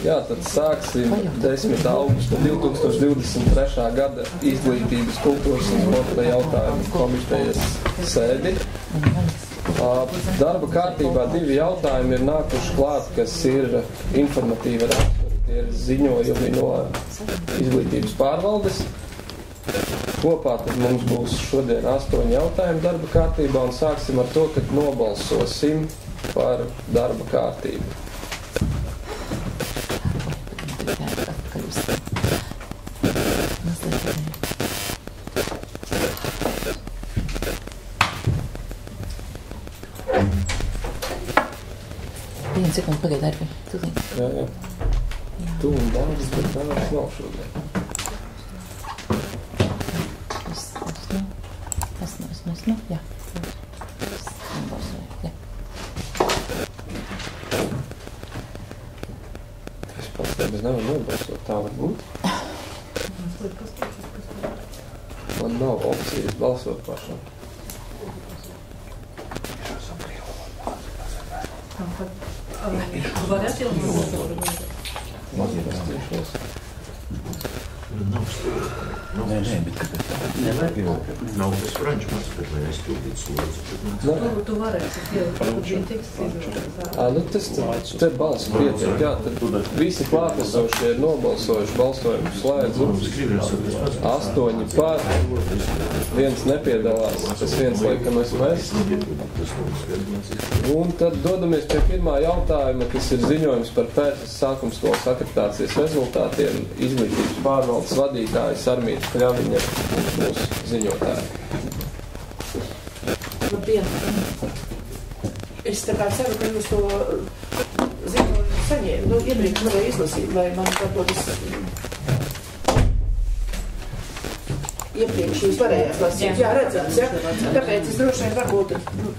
Jā, tad sāksim 10. augusta 2023. gada izglītības, kultūras un sporta jautājumu komitejas sēdi. Darba kārtībā 2 jautājumi ir nākuši klāt, kas ir informatīva rakstura. Tie ir ziņojumi no izglītības pārvaldes. Kopā tad mums būs šodien 8 jautājumi darba kārtībā, un sāksim ar to, kad nobalsosim par darba kārtību. Vienu sekundi pagaid, Arvi. Jā. Tu un dārgs, bet dārgs nav šodien. Jā. Es pats tev nevaru nobalsot, tā var būt. Man nav opcijas balsot pašam. Var atļaut? Nē, bet nav tas franču mats, bet lai aizpildīt slodzi. Tu varēsi atļaut tekstu. Te balsu pietiek, jā, tad visi klātesošie ir nobalsojuši, balsojumu slēdzu. 8 par, viens nepiedalās, tas viens laikam esmu es. Un tad dodamies pie pirmā jautājuma, kas ir ziņojums par Pērsas sākumskolas akreditācijas rezultātiem. Izglītības pārvaldes vadītāja Sarmīta Kļaviņa mūsu ziņotāja. Labdien! Es tā kā ceru, ka jūs to ziņojumu saņēmu. Iepriekš varēju izlasīt, lai man varbūt iepriekš jūs varējāt lasīt. Jā, redzams, ja? Tāpēc es droši vien varbūt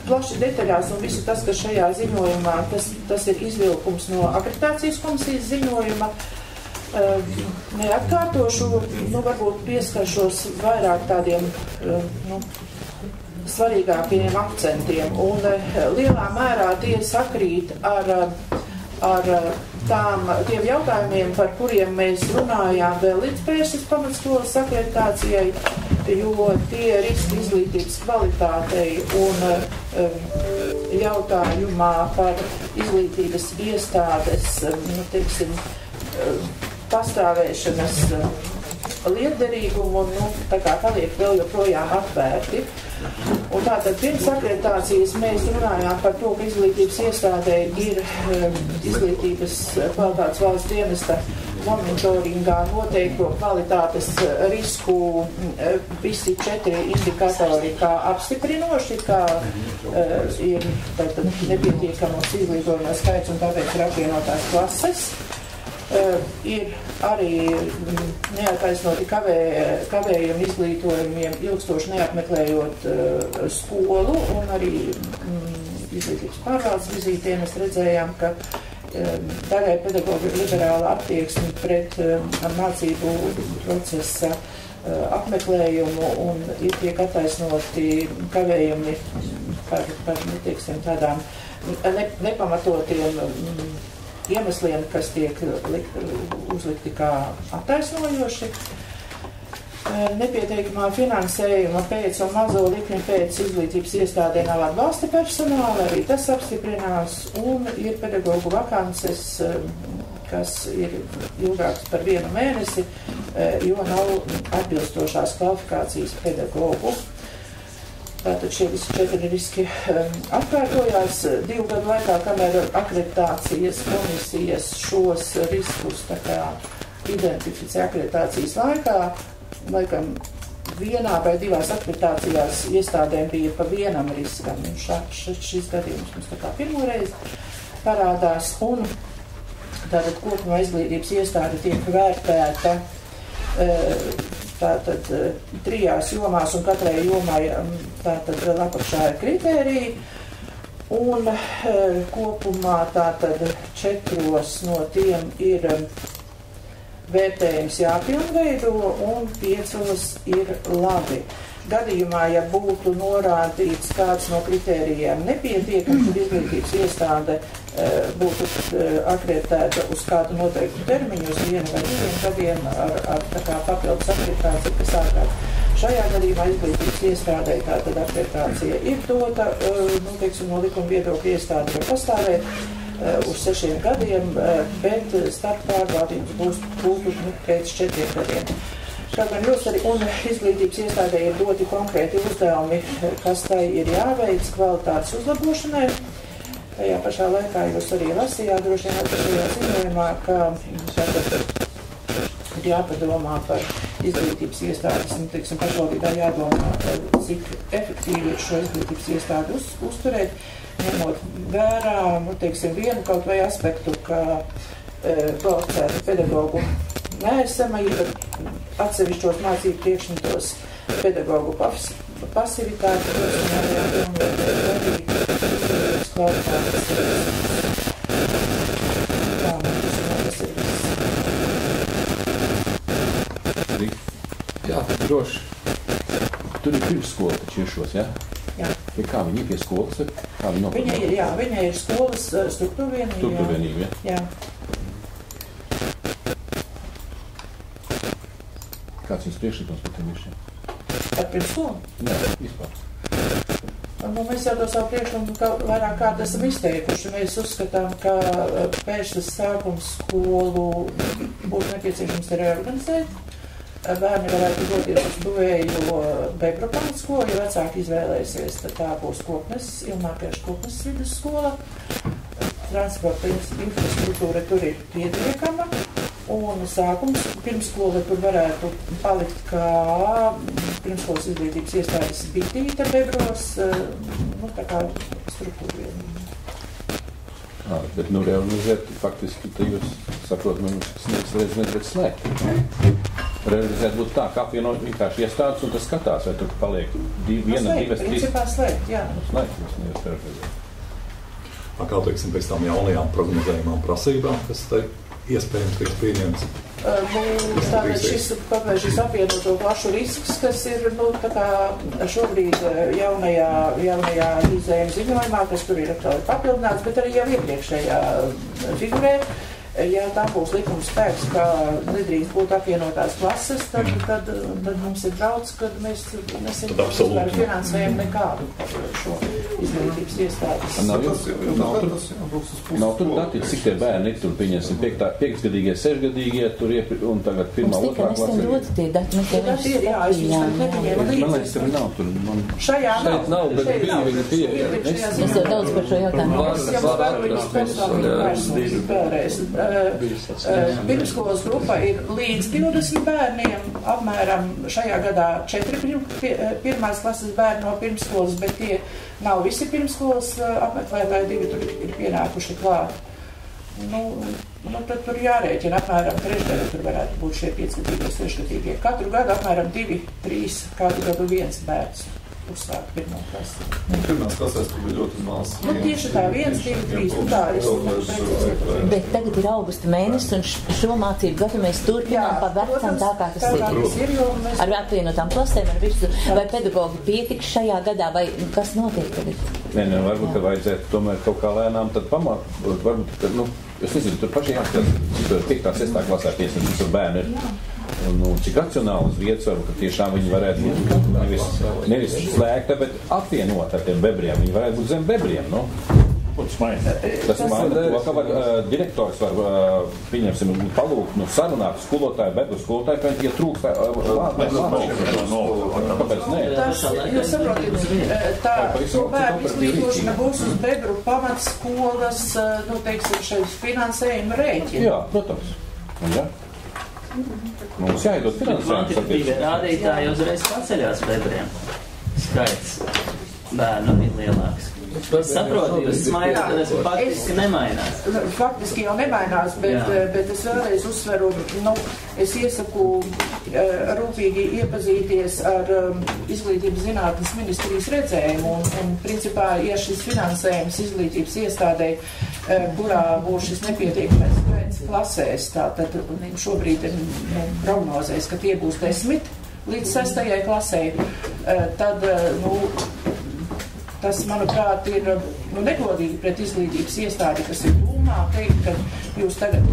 plaši detaļās un visu tas, kas šajā ziņojumā, tas ir izvilkums no akreditācijas komisijas ziņojuma. Neatkārtošu, varbūt pieskaršos vairāk tādiem svarīgākajiem akcentiem. Un lielā mērā tie sakrīt ar tiem jautājumiem, par kuriem mēs runājām vēl līdz Pērsas pamatskolas akreditācijai, jo tie riski izglītības kvalitātei un jautājumā par izglītības iestādes, pastāvēšanas lietderīgumu un tā kā paliek vēl joprojām atvērti. Un tātad pirms akreditācijas mēs runājām par to, ka izglītības iestādē ir izglītības kvalitātes valsts dienesta monitoringā noteikto kvalitātes risku visi 4 indikatori kā apstiprinoši, kā ir nepietiekamos izglītojumu skaits un tāpēc ir apvienotās klases. Ir arī neataisnoti kavējumi izglītojumiem, ilgstoši neapmeklējot skolu, un arī izglītības pārvaldes vizītē mēs redzējām, ka daļai pedagoģi ir liberāla attieksme pret mācību procesa apmeklējumu un ir tiek attaisnoti kavējumi par tādām nepamatotiem iemesliem, kas tiek uzlikti kā attaisnojoši. Nepieteikamā finansējuma pēc un mazo likmi pēc izglītības iestādē nav atbalsta personāla, arī tas apstiprinās, un ir pedagoģu vakances, kas ir ilgāks par 1 mēnesi, jo nav atbilstošās kvalifikācijas pedagoģu. Tātad šie visi 4 riski atkārtojās 2 gadu laikā, kamēr akreditācijas komisijas šos riskus tā kā identificē akreditācijas laikā. Laikam 1 vai 2 akreditācijās iestādēm bija pa 1 riskam. Šis gadījums mums tā kā pirmoreiz parādās. Un tātad kopumā izglītības iestāde tiek vērtēta tātad 3 jomās, un katrai jomai tātad vēl apakšā ir kritēriji, un kopumā tātad 4 no tiem ir vērtējums jāpilnveido, un 5 ir labi. Gadījumā, ja būtu norādīts kāds no kritērijiem nepietiekams, tad izglītības iestāde būtu akreditēta uz kādu noteiktu termiņu, uz 1 vai 2 gadiem ar tā kā papildus akreditāciju, kas ārkārt. Šajā gadījumā izglītības iestādē tātad akreditācija ir dota, no likuma viedokļa iestāde var pastāvēt uz 6 gadiem, bet starp pārbaudījums būtu pēc 4 gadiem. Kaut gan jūs arī un izglītības iestādē ir doti konkrēti uzdevumi, kas tai ir jāveic kvalitātes uzlabošanai. Tajā pašā laikā jūs arī lasījāt, droši vien šajā ziņojumā, ka ir jāpadomā par izglītības iestādes, pašvaldībā jādomā, cik efektīvi šo izglītības iestādi uzturēt, ņemot vērā, vienu kaut vai aspektu, ka kvalificētu pedagogu neesamība atsevišķos mācību priekšmetos, pedagogu pasivitāti, kvalitātes. Jā, droši. Tur ir pirmsskola taču ir šos, ja? Jā. Kā viņi ir pie skolas? Kā viņi Viņa ir skolas struktūrvienība. Struktūrvienība, ja? Jā. Kāds viņas priekšlikums par tiem višiem? Par pirmskolu? Nē, vispār. Mēs jau to savu priekšlikumu vairāk kārt esam izteikuši. Mēs uzskatām, ka pēkšņas sākums skolu būtu nepieciešams reorganizēt. Bērni varētu doties uz tuvējo Bebru pamatskolu, ja vecāki izvēlēsies, tad tā būs Ilmākiešu Koknes vidusskola. Transporta infrastruktūra tur ir pietiekama. Un sākums pirmskola tur varētu palikt kā pirmskolas izglītības iestādes bitīte Bebros, tā kā struktūrvienība. Bet reorganizēt faktiski, tad jūs saprotat, nedrīkst slēgt. Realizēt būtu tā, ka apvieno vienkārši iestādes un tas skatās, vai tur paliek viena, divas, trīs. Principā slēgt, jā. Slēgt, mēs nevis realizēt. Kā teiksim, pēc tām jaunajām prognozējumām prasībām, kas te iespējams tiks pieņemts? Tātad šis apvienoto plašu risks, kas ir, tā kā šobrīd jaunajā izējuma ziņojumā, kas tur ir atkal papildināts, bet arī jau iepriekšējā figurē. Ja tā būs likuma spēks, ka nedrīkst būt apvienotās klases, tad mums ir draudz, kad mēs finansējam nekādu šo izglītības iestādes. Nav tur dati, cik tie bērni ir tur, pieņemsim, 5-gadīgie, 6-gadīgie, tur un tagad 1. Mums tika nesen doti tie dati, mēs tie ir, jā, es jums nepaņēmu līdzi. Man liekas, tur nav tur. Šajā nav, bet bija viņa pieeja. Es jau daudz par šo jautājumu. Pirmskolas grupa ir līdz 20 bērniem, apmēram šajā gadā 4 pirmās klases bērni no pirmskolas, bet tie nav visi pirmskolas apmeklētāji, 2 tur ir pienākuši klāt. Tad tur jārēķina apmēram trešdaļa, tur varētu būt šie 5-gadīgie, 6-gadīgie. Katru gadu apmēram 2, 3, katru gadu 1 bērns uzsākt pirmā klasi. Pirmās klasēs tur bija ļoti maz. Tieši tā, 1, 2, 3, tā ir. Bet tagad ir augusta mēnesis, un šo mācību gadu mēs turpinām pa vecam tā, kā tas ir. Ar apvienotām klasēm, ar visu. Vai pedagogi pietiks šajā gadā, vai kas notiek tagad? Nē, varbūt, ka vajadzētu tomēr kaut kā lēnām tad varbūt, es nezinu, tur paši jāskatās, cik 5. 6. klasē 500 tur bērni ir. Cik racionālas vietas varbūt, ka tiešām viņi varētu būt nevis slēgta, bet apvienot ar tiem bebriem. Viņi varētu būt zem bebriem, Tas maina to, ka direktors var, pieņemsim, palūgt, sarunāt skolotāju, bebru skolotāju, ka ja trūkst kāpēc nē? Jūs saprotat, tā bērnu izglītošana būs uz bebru pamatskolas, šeit finansējuma rēķina. Jā, protams. Ja? Mums jāiedod finansējums. Kvantitatīvie rādītāji uzreiz paceļās bebriem. Skaits bērnu ir lielāks. Es saprotu, jūs smaidāt, tas faktiski nemainās. Faktiski jau nemainās, bet es vēlreiz uzsveru, es iesaku rūpīgi iepazīties ar izglītības zinātnes ministrijas redzējumu un principā, ja šis finansējums izglītības iestādē, kurā būs šis nepietiekamais skaits klasēs, tātad šobrīd prognozēs, ka tie būs 10 līdz 6. klasē, tad, tas, manuprāt, ir negodīgi pret izglītības iestādi, kas ir Dūmā, teikt, ka jūs tagad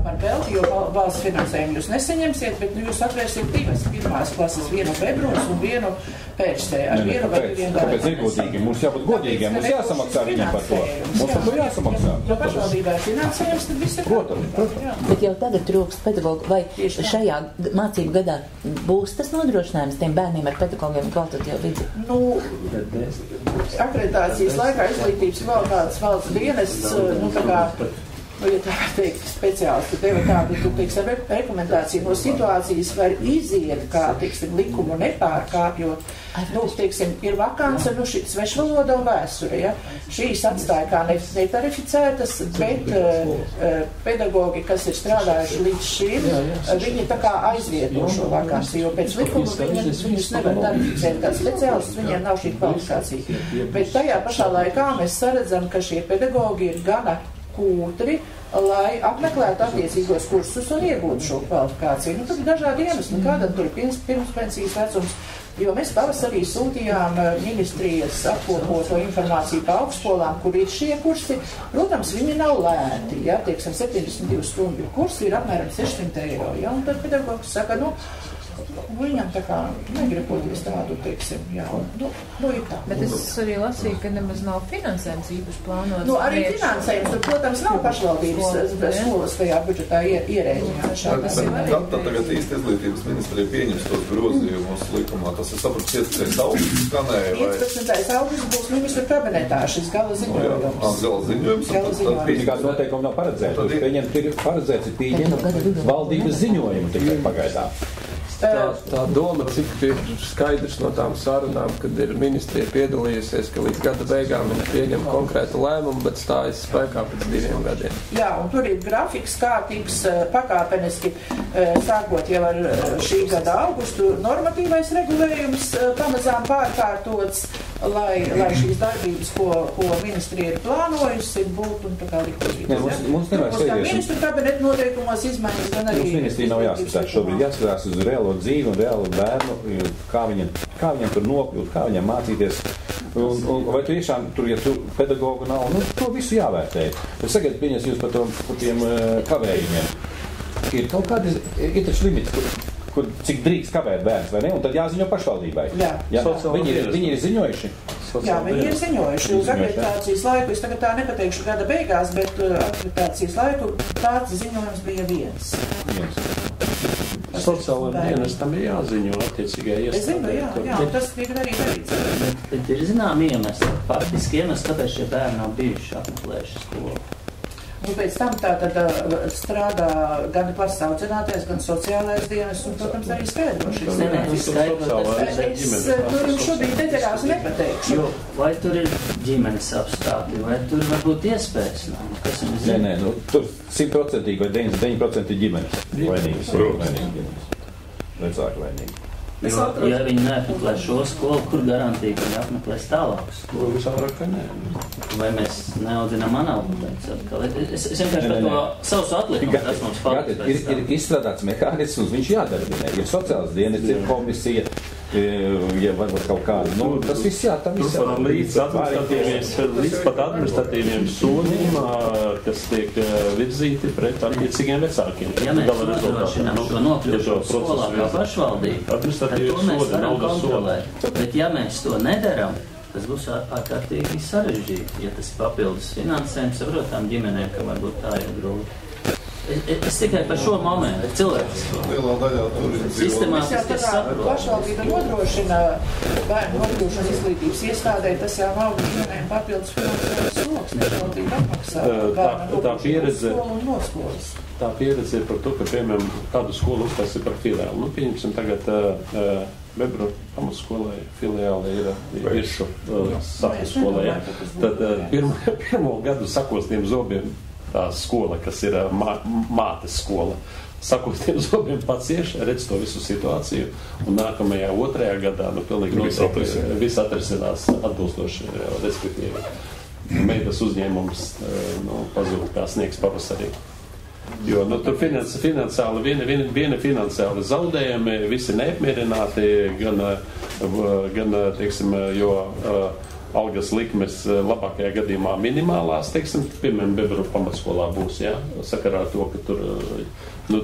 par velti, jo valsts finansējumu jūs nesaņemsiet, bet jūs atvērsiet divas pirmās klases, vienu Bebrūs un vienu Pērstē. Kāpēc negodīgi? Mums jābūt godīgiem, mums jāsamaksā viņam par to. Mums par to jāsamaksā. Ja pašvaldībā ir finansējums, tad viss ir protams. Bet jau tagad trūkst pedagogu, vai šajā mācību gadā būs tas nodrošinājums tiem bērniem ar pedagogiem kvalitatīvu vidi? Nu, akreditācijas laikā izglītības kvalitātes valsts dienests, tā kā, ja tā var teikt, speciālisti deva tādu, teiksim, rekomendāciju no situācijas var iziet, kā, teiksim, likumu nepārkāpjot. Teiksim, ir vakance, svešvaloda un vēsture, ja? Šīs atstāja kā netarificētas, bet pedagogi, kas ir strādājuši līdz šim, viņi tā kā aizvieto šo vakanci, jo pēc likuma viņus nevar tarificēt kā speciālistus, viņiem nav šī kvalifikācija. Bet tajā pašā laikā mēs saredzam, ka šie pedagogi ir gana kūtri, lai apmeklētu attiecīgos kursus un iegūtu šo kvalifikāciju. Tad ir dažādi iemesli, kādam tur ir pirmspensijas vecums, jo mēs pavasarī sūtījām ministrijas apkopoto informāciju pa augstskolām, kur ir šie kursi. Protams, viņi nav lēti, ja, teiksim, 72 stundu kursi ir apmēram 600 eiro, ja, un tad pedagogs saka, viņam tā kā negriboties tādu, teiksim, jā, ir tā. Bet es arī lasīju, ka nemaz nav finansējums īpaši plānots. Arī finansējums, tur, protams, nav pašvaldības skolas tajā budžetā ierēģināšā. Kad tagad īsti izglītības ministrija pieņems tos grozījumus likumā, tas ir sapratu 15. augusts skanēja, vai? 15. augusts būs ministru kabinetā šis gala ziņojums. Gala ziņojums. Nekāds noteikumi nav paredzēts. Pieņemt ir paredzēts, ir pieņemt valdības ziņojumu tikai pagaidām. Tā doma, cik ir skaidrs no tām sarunām, kad ir ministrija piedalījusies, ka līdz gada beigām viņi pieņem konkrētu lēmumu, bet stājas spēkā pēc 2 gadiem. Jā, un tur ir grafiks, kā tiks pakāpeniski, sākot jau ar šī gada augustu, normatīvais regulējums pamazām pārkārtots, lai šīs darbības, ko ministrija ir plānojusi, būtu un tā kā likumības. Mums nevajag sēdēs. Ministru kabineta noteikumos izmaiņas, gan arī... Mums ministrija nav jāskatās šobrīd, jāskatās uz reālo dzīvi un reālu bērnu, kā viņam tur nokļūt, kā viņam mācīties. Vai tiešām tur, ja tur pedagogu nav, to visu jāvērtē. Bet sagad pieņas jūs par tiem kavējumiem. Ir kaut kādi, ir taču limits, cik drīkst kavēt bērns, vai ne? Un tad jāziņo pašvaldībai. Jā. Viņi ir ziņojuši. Jā, viņi ir ziņojuši. Uz akreditācijas laiku, es tagad tā nepateikšu gada beigās, bet akreditācijas laiku tāds ziņojums bija viens. Sociālajiem dienestam ir jāziņo attiecīgai iestādē. Es zinu, jā, tas tiek arī darīts. Bet ir zinām iemesli, faktiski iemesli, kāpēc šie bērni nav bijuši apmeklējuši skolu. Pēc tam tātad strādā gan klases audzinātājs, gan sociālais dienas, un, protams, arī skaidrošas. Es tur jums šobrīd detaļās nepateikšu. Jo, vai tur ir ģimenes apstākļi, vai tur varbūt iespējas? Kas jums zina? Nē, tur 100% vai 99% ir ģimenes vainīgas. Vecāki vainīgi. Ja viņi neapmeklē šo skolu, kur garantīgi viņi apmeklēs tālāku skolu? Visādi, ka nē. Vai mēs neaudzinām analītiķus atkal? Es vienkārši par to savus atlikumus, tas mums palīdz. Ir izstrādāts mehānisms, viņš jādarbinē. Ir sociāls dienas, ir komisija, ja varbūt kaut kāda. Tas viss tam viss līdz pat administratīviem sodiem, kas tiek virzīti pret attiecīgiem vecākiem. Ja mēs nodrošinām šo nokļūšo skolā kā pašvaldību, tad to mēs varam kontrolēt. Bet ja mēs to nedaram, tas būs ārkārtīgi sarežģīti. Ja tas ir papildus finansējums, saprotām ģimenēm, ka varbūt tā ir grūti. Es tikai par šo momentu cilvēks. Lielā daļā tur ir sistemātiski saprotu. Pašvaldība nodrošina bērnu nokļūšanu izglītības iestādē, tas jau nav ģimenēm papildus finansējums sloks, pašvaldība apmaksā bērnu nokļūšanu skolas. Tā pieredze ir par to, ka, piemēram, kādu skolu uztaisīja par filiālu. Pieņemsim tagad Bebru pamatskolai filiāli ir Viršu saku skolai. Tad pirmo gadu sakostiem zobiem tā skola, kas ir mātes skola. Sakostiem zobiem pats ieši, redz to visu situāciju, un nākamajā 2. gadā, pilnīgi viss atrisinās atbilstoši, respektīvi. Meitas uzņēmums pazūd kā sniegs pavasarī. Jo tur finansiāli, viena finansiāli zaudējumi, visi neapmierināti, gan teiksim, jo algas likmes labākajā gadījumā minimālās, teiksim, piemēram, Bebru pamatskolā būs, jā, sakarā ar to, ka tur,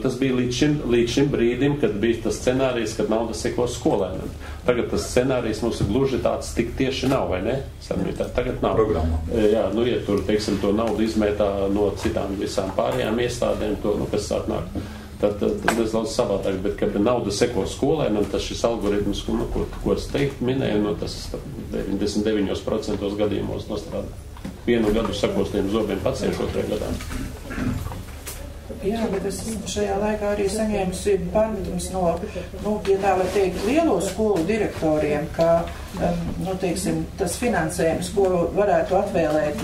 tas bija līdz šim brīdim, kad bija tas scenārijs, kad nauda sekos skolēniem. Tagad tas scenārijs mums ir gluži tāds tik tieši nav, vai ne? Tagad nav. Programmā. Jā, ja tur, teiksim, to naudu izmētā no citām visām pārējām iestādēm, to, kas atnāk. Tad es daudz savādāk, bet, kad nauda seko skolēnam, tas šis algoritms, ko es minēju, tas 99% gadījumos nostrādā. Vienu gadu sakos tiem zobiem pacieš, otrajā gadā. Jā, bet es šajā laikā arī saņēmu pārmetums no, ja tā var teikt, lielo skolu direktoriem, ka, teiksim, tas finansējums, ko varētu atvēlēt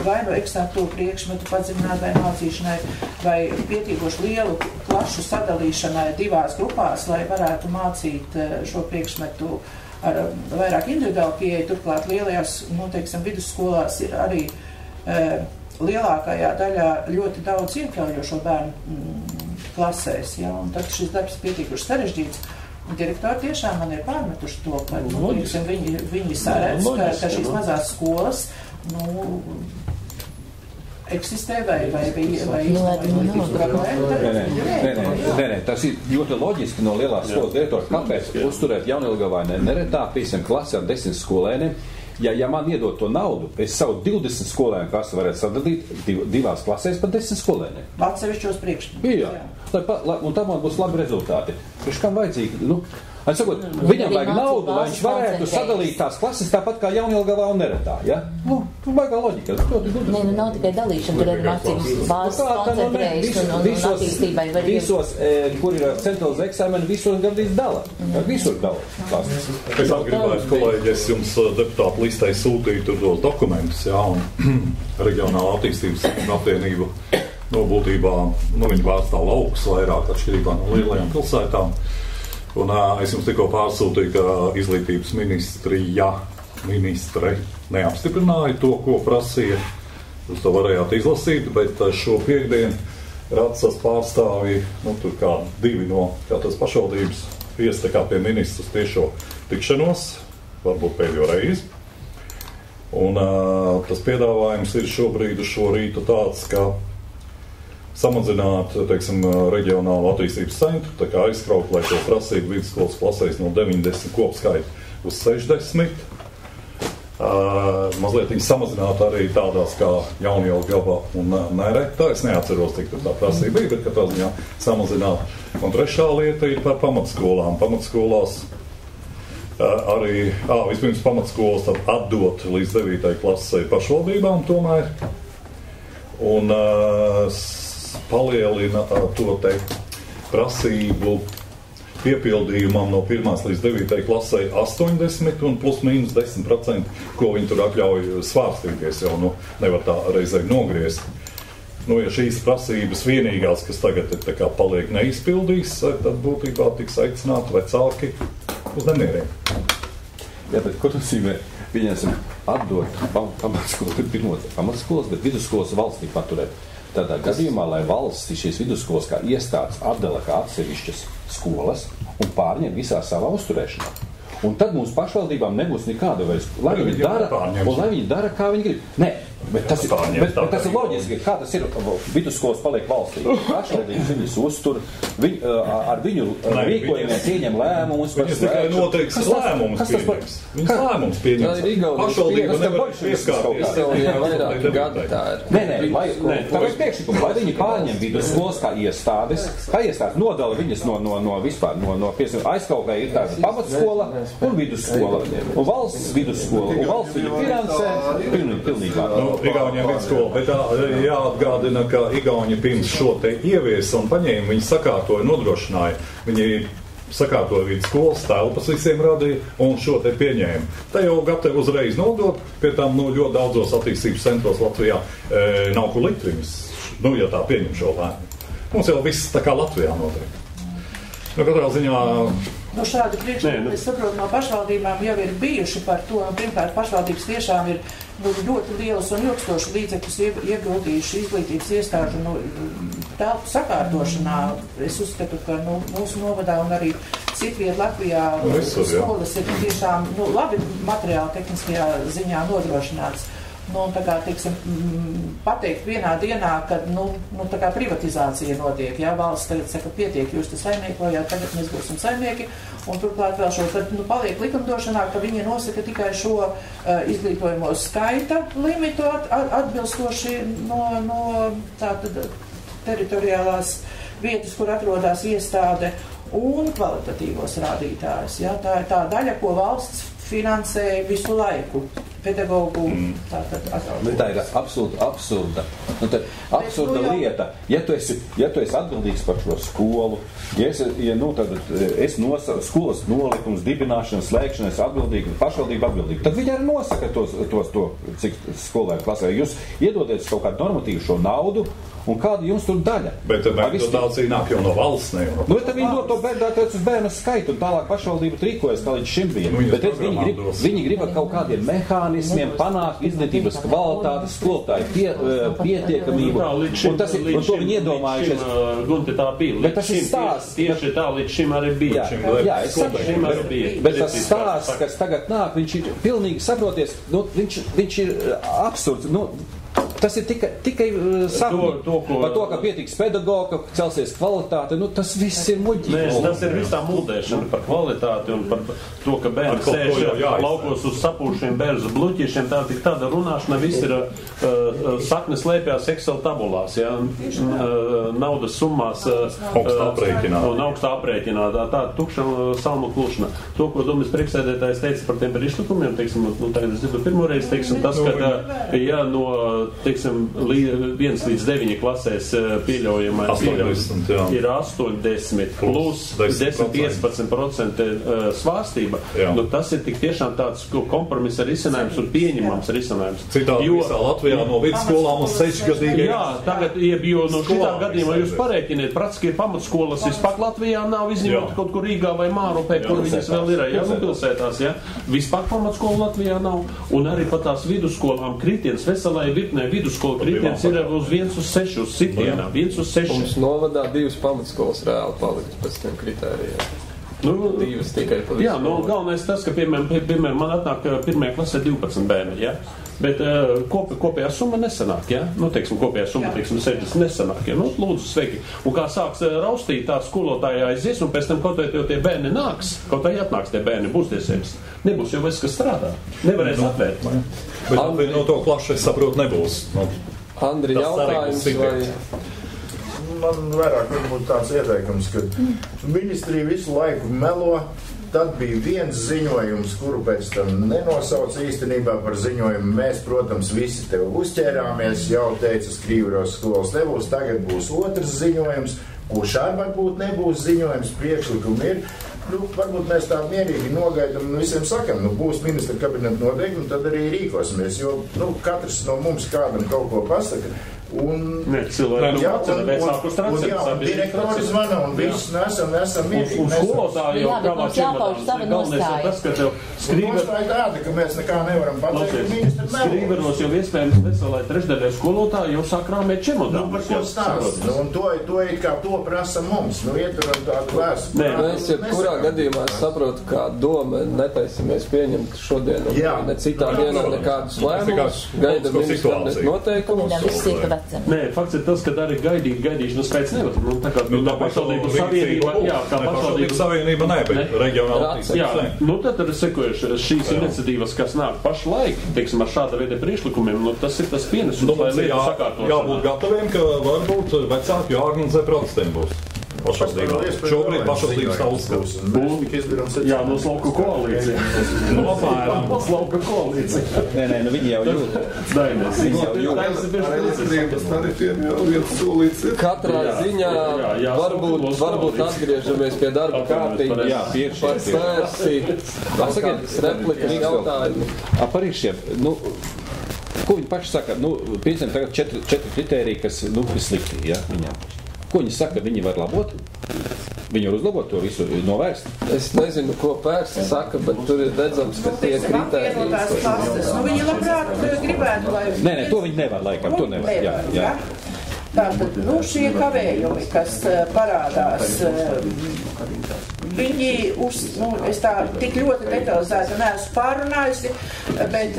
vai no eksātu priekšmetu padziļinātai mācīšanai, vai pietiekoši lielu klašu sadalīšanai divās grupās, lai varētu mācīt šo priekšmetu ar vairāk individuālu pieeju. Turklāt lielajās, teiksim, vidusskolās ir arī lielākajā daļā ļoti daudz iekļaujošo bērnu klasēs, ja, un tad šis darbs pietiekoši sarežģīts. Direktori tiešām man ir pārmetuši to, ka viņi saredz, ka šīs mazās skolas, eksistē vai Nē, tas ir ļoti loģiski no lielās skolas direktora, kāpēc uzturēt Jaunjelgavā neretā, piemēram, klasi ar 10 skolēniem. Ja man iedod to naudu, es savu 20 skolēnu klasu varētu sadalīt divās klasēs pa 10 skolēniem. Atsevišķos priekšmetus. Jā. Un tā man būs labi rezultāti. Kurš kam vajadzīgi? Sakot, viņam vajag naudu, lai viņš varētu sadalīt tās klases tāpat kā Jaunjelgavā un neretā, ja? Baigā loģika. Nav tikai dalīšana, tur arī mācības bāzes koncentrējas un attīstībai var visos, kur ir centralizē eksāmeni, visos gandrīz dala. Visur dala klases. Es gribētu, kolēģi, es jums deputātu listē sūtīju tur tos dokumentus, jā, un reģionāla attīstības apvienība, būtībā, viņi pārstāv laukus vairāk atšķirībā no lielajām pilsētām. Un es jums tikko pārsūtīju, ka izglītības ministre neapstiprināja to, ko prasīja. Jūs to varējāt izlasīt, bet šo piekdienu Racas pārstāvji, tur kā divi no katras pašvaldības iestekā pie ministras tiešo tikšanos, varbūt pēdējo reizi. Un tas piedāvājums ir šobrīd uz šo rītu tāds, ka samazināt, teiksim, reģionālu attīstības centru, tā kā aizkraut, lai to prasītu vidusskolas klasēs no 90 kopskaitu uz 60. Mazliet viņi samazināt arī tādās kā Jaunjelgava un Nereta. Es neatceros, cik tā prasība bija, bet katrā ziņā samazināt. Un trešā lieta ir par pamatskolām. Pamatskolās arī, vispirms pamatskolas tad atdot līdz 9. klasē pašvaldībām tomēr. Un palielina to te prasību piepildījumam no 1. līdz 9. klasē 80 un plus mīnus 10%, ko viņi tur atļauj svārstīties, jau nevar tā reizē nogriezt. Ja šīs prasības vienīgās, kas tagad ir tā kā paliek neizpildīs, tad būtībā tiks aicināti vecāki uz nemieriem. Jā, bet ko tas ir? Viņiem atdot pamatskolas, bet vidusskolas valstī paturēt. Tādā gadījumā, lai valsts šīs vidusskolas kā iestādes atdala kā atsevišķas skolas un pārņem visā savā uzturēšanā. Un tad mums pašvaldībām nebūs nekāda vairs, lai viņi dara, kā viņi grib. Nē, bet tas ir loģiski, kā tas ir, vidusskolas paliek valstī. Pašvaldības viņas uztur, ar viņu rīkojumiem pieņem lēmumus. Viņas tikai noteikts lēmumus pieņems. Viņas lēmumus pieņems. Pašvaldība nevar pieskārties. Vairāk gadi tā ir. Nē, tāpēc priekšlikums, lai viņi pārņem vidusskolas kā iestādes, nodala viņas no vispār, no aizkaukā ir tāda pamatskola un vidusskola. Un valsts vidusskola. Un valsts viņu finansē pilnībā. Igauniem vidusskola, bet jāatgādina, ka Igauni pirms šo te ieviesa un paņēma, viņi sakārtoja, nodrošināja. Viņi sakārtoja vidusskolas, telpas visiem radīja un šo te pieņēma. Te jau gatavi uzreiz nodot, pie tām ļoti daudzos attīstības centros Latvijā nav kur likt viņus, ja tā pieņem šo lēmumu. Mums jau viss tā kā Latvijā notiek. Katrā ziņā šādi priekšlikumi, es saprotu, no pašvaldībām jau ir bijuši par to, un pirmkārt pašvaldības tiešām ir ļoti liels un ilgstošs līdzekļus ieguldījuši izglītības iestāžu telpu sakārtošanā. Es uzskatu, ka mūsu novadā un arī citviet Latvijā skolas ir tiešām labi materiāli tehniskajā ziņā nodrošināts. Tā kā, teiksim, pateikt vienā dienā, kad, tā kā privatizācija notiek, valsts tagad saka, pietiek, jūs te saimniekojāt, tagad mēs būsim saimnieki, un turklāt vēl šo, tad, paliek likumdošanā, ka viņi nosaka tikai šo izglītojamo skaita limitu atbilstoši no tātad teritoriālās vietas, kur atrodas iestāde, un kvalitatīvos rādītājus. Tā ir tā daļa, ko valsts finansē visu laiku. Pedagogu tātad atraudzību. Tā ir absurda lieta. Ja tu esi atbildīgs par šo skolu, es nosaku skolas nolikums, dibināšanas, slēgšanas atbildīgi, pašvaldība atbildīgi, tad viņi arī nosaka to, cik skolēnu klasē. Jūs iedodiet kaut kādu normatīvu šo naudu, un kāda jums tur daļa? Bet dotācija nāk jau no valsts, ne jau no... Tad viņi dod to uz bērnu skaitu, un tālāk pašvaldība rīkojas, kā līdz šim bija. Bet viņi grib kaut kādiem mehānismiem panākt izglītības kvalitāti, skolotāju pietiekamību. Un to viņi iedomājušies. Gunti, tā bija. Bet tas ir stāsts. Tieši tā līdz šim arī bija. Jā, es saprotu. Bet tas stāsts, kas tagad nāk, viņš ir pilnīgi saproties, viņš ir absurds. Tas ir tikai sapni. Par to, ka pietiks pedagoga, ka celsies kvalitāte, tas viss ir muļķīgi. Tas ir viss tā muldēšana par kvalitāti un par to, ka bērni sēž laukos uz sapūšiem bērzu bluķiešiem. Tāda runāšana viss ir saknes lēpjās Excel tabulās, naudas summās un augstā aprēķinātā. Tāda tukša salmu klušana. To, ko Domas priekšsēdētājs teica par tiem priekšlikumiem, tagad es dzirdu pirmoreiz, tas, ka teiksim, 1 līdz 9 klasēs pieļaujamais ir 80 plus 10-15% svārstība. Tas ir tik tiešām tāds kompromisa risinājums un pieņemams risinājums. Citādi visā Latvijā no vidusskolām uz 6 gadīgi. Jā, tagad, jo no šitā gadījumā jūs parēķiniet, praktiski ir pamatskolas vispār Latvijā nav, izņemot kaut kur Rīgā vai Mārupē, kur viņas vēl ir, pilsētās, vispār pamatskola Latvijā nav, un arī pat tās vidusskolām kritiens veselai virknē vidusskola kritiens ir uz 1 uz 6 uz sitienā, 1 uz 6. Mums novadā 2 pamatskolas reāli palikt pēc tiem kritērijiem. 2 tikai pa visu. Jā, galvenais tas, ka, piemēram, man atnāk 1. klasē 12 bērni, bet kopējā summa nesanāk, teiksim, kopējā summa, 60 nesanāk, lūdzu, sveiki. Un kā sāks raustīt, tā skolotāja aizies, un pēc tam kaut vai tie bērni nāks, kaut vai atnāks tie bērni, būs tiesības. Nebūs jau viss, kas strādā. Nevarēs atvērt. Bet no to klašu, es saprotu, nebūs. Andri, jautājums vai... Man vairāk varbūt tāds ieteikums, ka ministrija visu laiku melo. Tad bija viens ziņojums, kuru pēc tam nenosauc īstenībā par ziņojumu. Mēs, protams, visi tev uzķērāmies, jau teica, Skrīveros skolas nebūs, tagad būs otrs ziņojums, kurš arī varbūt nebūs ziņojums, priekšlikumi ir. Varbūt mēs tā mierīgi nogaidam un visiem sakam, būs ministra kabineta noteikumi, tad arī rīkosimies, jo katrs no mums kādam kaut ko pasaka. Un direktori zvana un viss nesam mierīgi. Un skolotāji jau kāvā galvenais ka tev Nostāja tāda, ka mēs nekā nevaram pateikt. Skrīveros jau iespējams veselai trešdaļai skolotāji jau sāk rāmēt čemodānus. Par ko stāst? Un to it kā to prasa mums. Ieturam tādu vēstu. Mēs kurā gadījumā es saprotu, kā doma netaisamies pieņemt šodien un ne citā dienā nekādus lēmumus. Gaidam ministra noteikumus. Nē, fakts ir tas, ka arī gaidīšanas pēc nevar. Tā kā pašvaldību savienība, kā pašvaldību savienība nē, bet reģionāla attīstība. Tad ir sekojuši šīs iniciatīvas, kas nāk pašlaik, teiksim, ar šāda veida priekšlikumiem, tas ir tas pienesums, lai lietu sakārtošanā. Jābūt gataviem, ka varbūt vecāki jāorganizē protestiem būs. Šobrīd pašvaldības tā uzskatās. Jā, noslauka koalīcija. Noslauka koalīcija. Nē, viņi jau jūt. Katrā ziņā varbūt atgriežamies pie darba kārtības. Par svērsi, replikas jautājumu. Par šiem, ko viņi paši saka? Piemēram, tagad 4 kritēriji, kas ir slikti, viņām. Ko viņi saka, viņi var labot? Viņi var uzlabot to visu, novērst? Es nezinu, ko Pērsa saka, bet tur ir redzams, ka tie kritēriji. Viņi labprāt gribētu, lai... Nē, to viņi nevar, laikam, to nevar. Jā. Tātad, šie kavējumi, kas parādās, viņi es tā tik ļoti detalizēti neesmu pārunājusi, bet,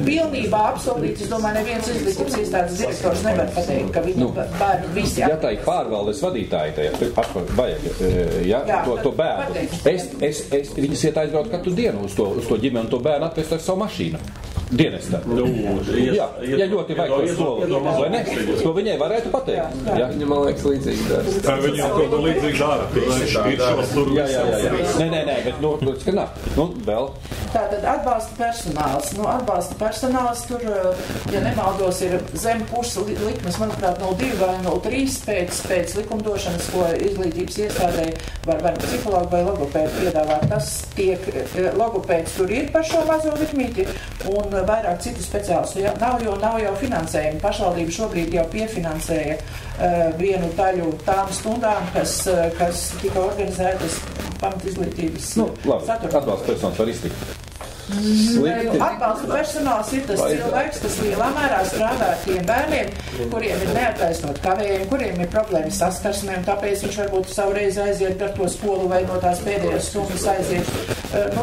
pilnībā absolūti, es domāju, neviens izglītības iestādes direktors nevar pateikt, ka viņi bērni visi... Ja tā ir pārvaldes vadītāji, tajā vajag, to bērnu. Viņas iet aizbraukt katru dienu uz to ģimeni un to bērnu atvest ar savu mašīnu. Dienestā. Ja ļoti vajag to skolu, vai ne? To viņai varētu pateikt. Viņa, man liekas, līdzīgi dara. Kā viņa to līdzīgi dara? Jā. Nē, bet, skanā. Vēl. Tātad atbalsta personāls. Atbalsta personāls tur, ja nemaldos, ir zem puses likmes, manuprāt, 0,2 vai 0,3 pēc likumdošanas, ko izglītības iestādē var psihologu vai logopēdu piedāvāt. Tas tiek, logopēds tur ir par šo mazo likmīti, un vairāk citu speciālistu nav jau finansējumi. Pašvaldība šobrīd jau piefinansēja vienu daļu tām stundām, kas tika organizētas pamatizglītības saturā. Atbalsta personāls var iztikt. Atbalsta personāls ir tas cilvēks, kas lielā mērā strādā ar tiem bērniem, kuriem ir neattaisnot kavējumi, kuriem ir problēmas saskarsmē, un tāpēc viņš varbūt savreiz aiziet ar to skolu vai no tās pēdējās stundas aiziet.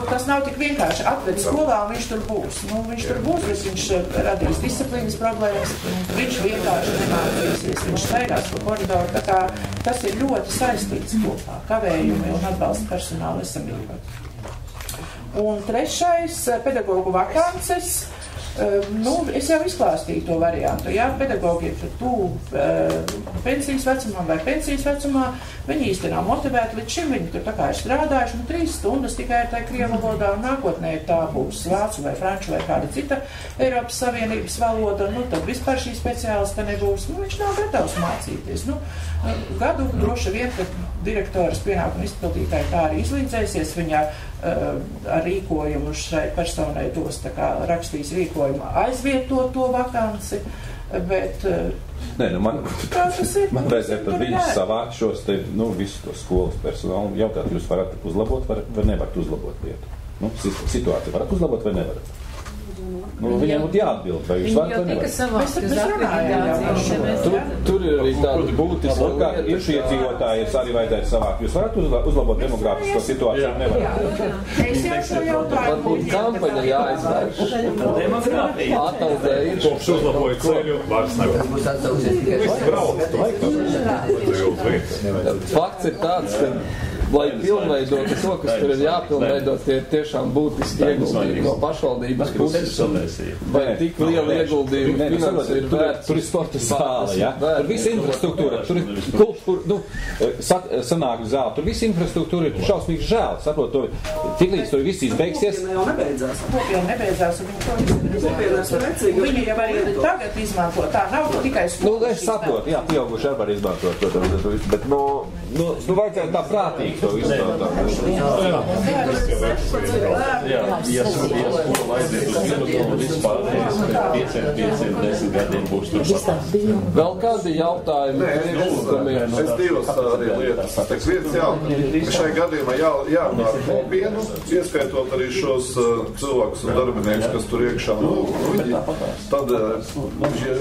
Tas nav tik vienkārši atved skolā, un viņš tur būs. Viņš tur būs, viņš radīs disciplīnas problēmas, viņš vienkārši nemācīsies, viņš staigās pa koridoru, tā kā tas ir ļoti saistīts kopā, kavējumi un atbalsta personāla esamība. Un trešais, pedagogu vakances. Es jau izklāstīju to variantu. Jā, pedagogi ir tuvu pensijas vecumā vai pensijas vecumā. Viņi īsti nav motivēti līdz šim. Viņi tur tā kā ir strādājuši 3 stundas tikai ar tā krievu valodā, un nākotnē tā būs vācu vai franču vai kāda cita Eiropas Savienības valoda. Tad vispār šī speciālista nebūs. Viņš nav gatavs mācīties. Gadu droši vien, ka direktoras pienākuma izpildītāji tā arī izlīdzēsies. Viņa ar rīkojumu šai personai dos, tā kā rakstīs rīkojumu aizvietot to vakanci, bet... Nē, man vajadzētu tad viņus savākt šos te, visu to skolas personālu un jautāt, jūs varat uzlabot vai nevarat uzlabot lietu. Situāciju varat uzlabot vai nevarat? Viņiem būtu jāatbild, vai jūs varat vai nevarat. Tur ir arī tāda būtiska. Ir šie dzīvotāji, arī vajadzētu savākt. Jūs varat uzlabot demogrāfisko situāciju vai nevarat? Es jau šo jautājumu. Varbūt kampaņa jāizvērš. Ataldē ir. Kopš uzlabojot ceļu, vairs nevar. Fakts ir tāds, ka lai pilnveidotu to, kas tur ir jāpilnveidot, tie ir tiešām būtiski ieguldījumi no pašvaldības puses. Vai tik liela ieguldījuma finanses ir vērts? Tur ir sporta zāle, ja? Tur visa infrastruktūra, tur ir kultūra, sanāk zāle, tur visa infrastruktūra ir šausmīgi žēl, saprot, tik līdz tur viss izbeigsies. Kopien nebeidzās, un viņi jau arī tagad izmanto, tā nav tikai skolu. Es saprotu, jā, pieauguši arī var izmantot, bet, vajadzētu tā prātīgi. Ja skola aiziet uz vienu vispār 5-10 gadiem būs tur saprast. Vēl kādi jautājumi? Es divas arī lietas. Viens jautājums. Šai gadījumā jārunā ar kopienu, ieskaitot arī šos cilvēkus un darbiniekus, kas tur iekšā. Tad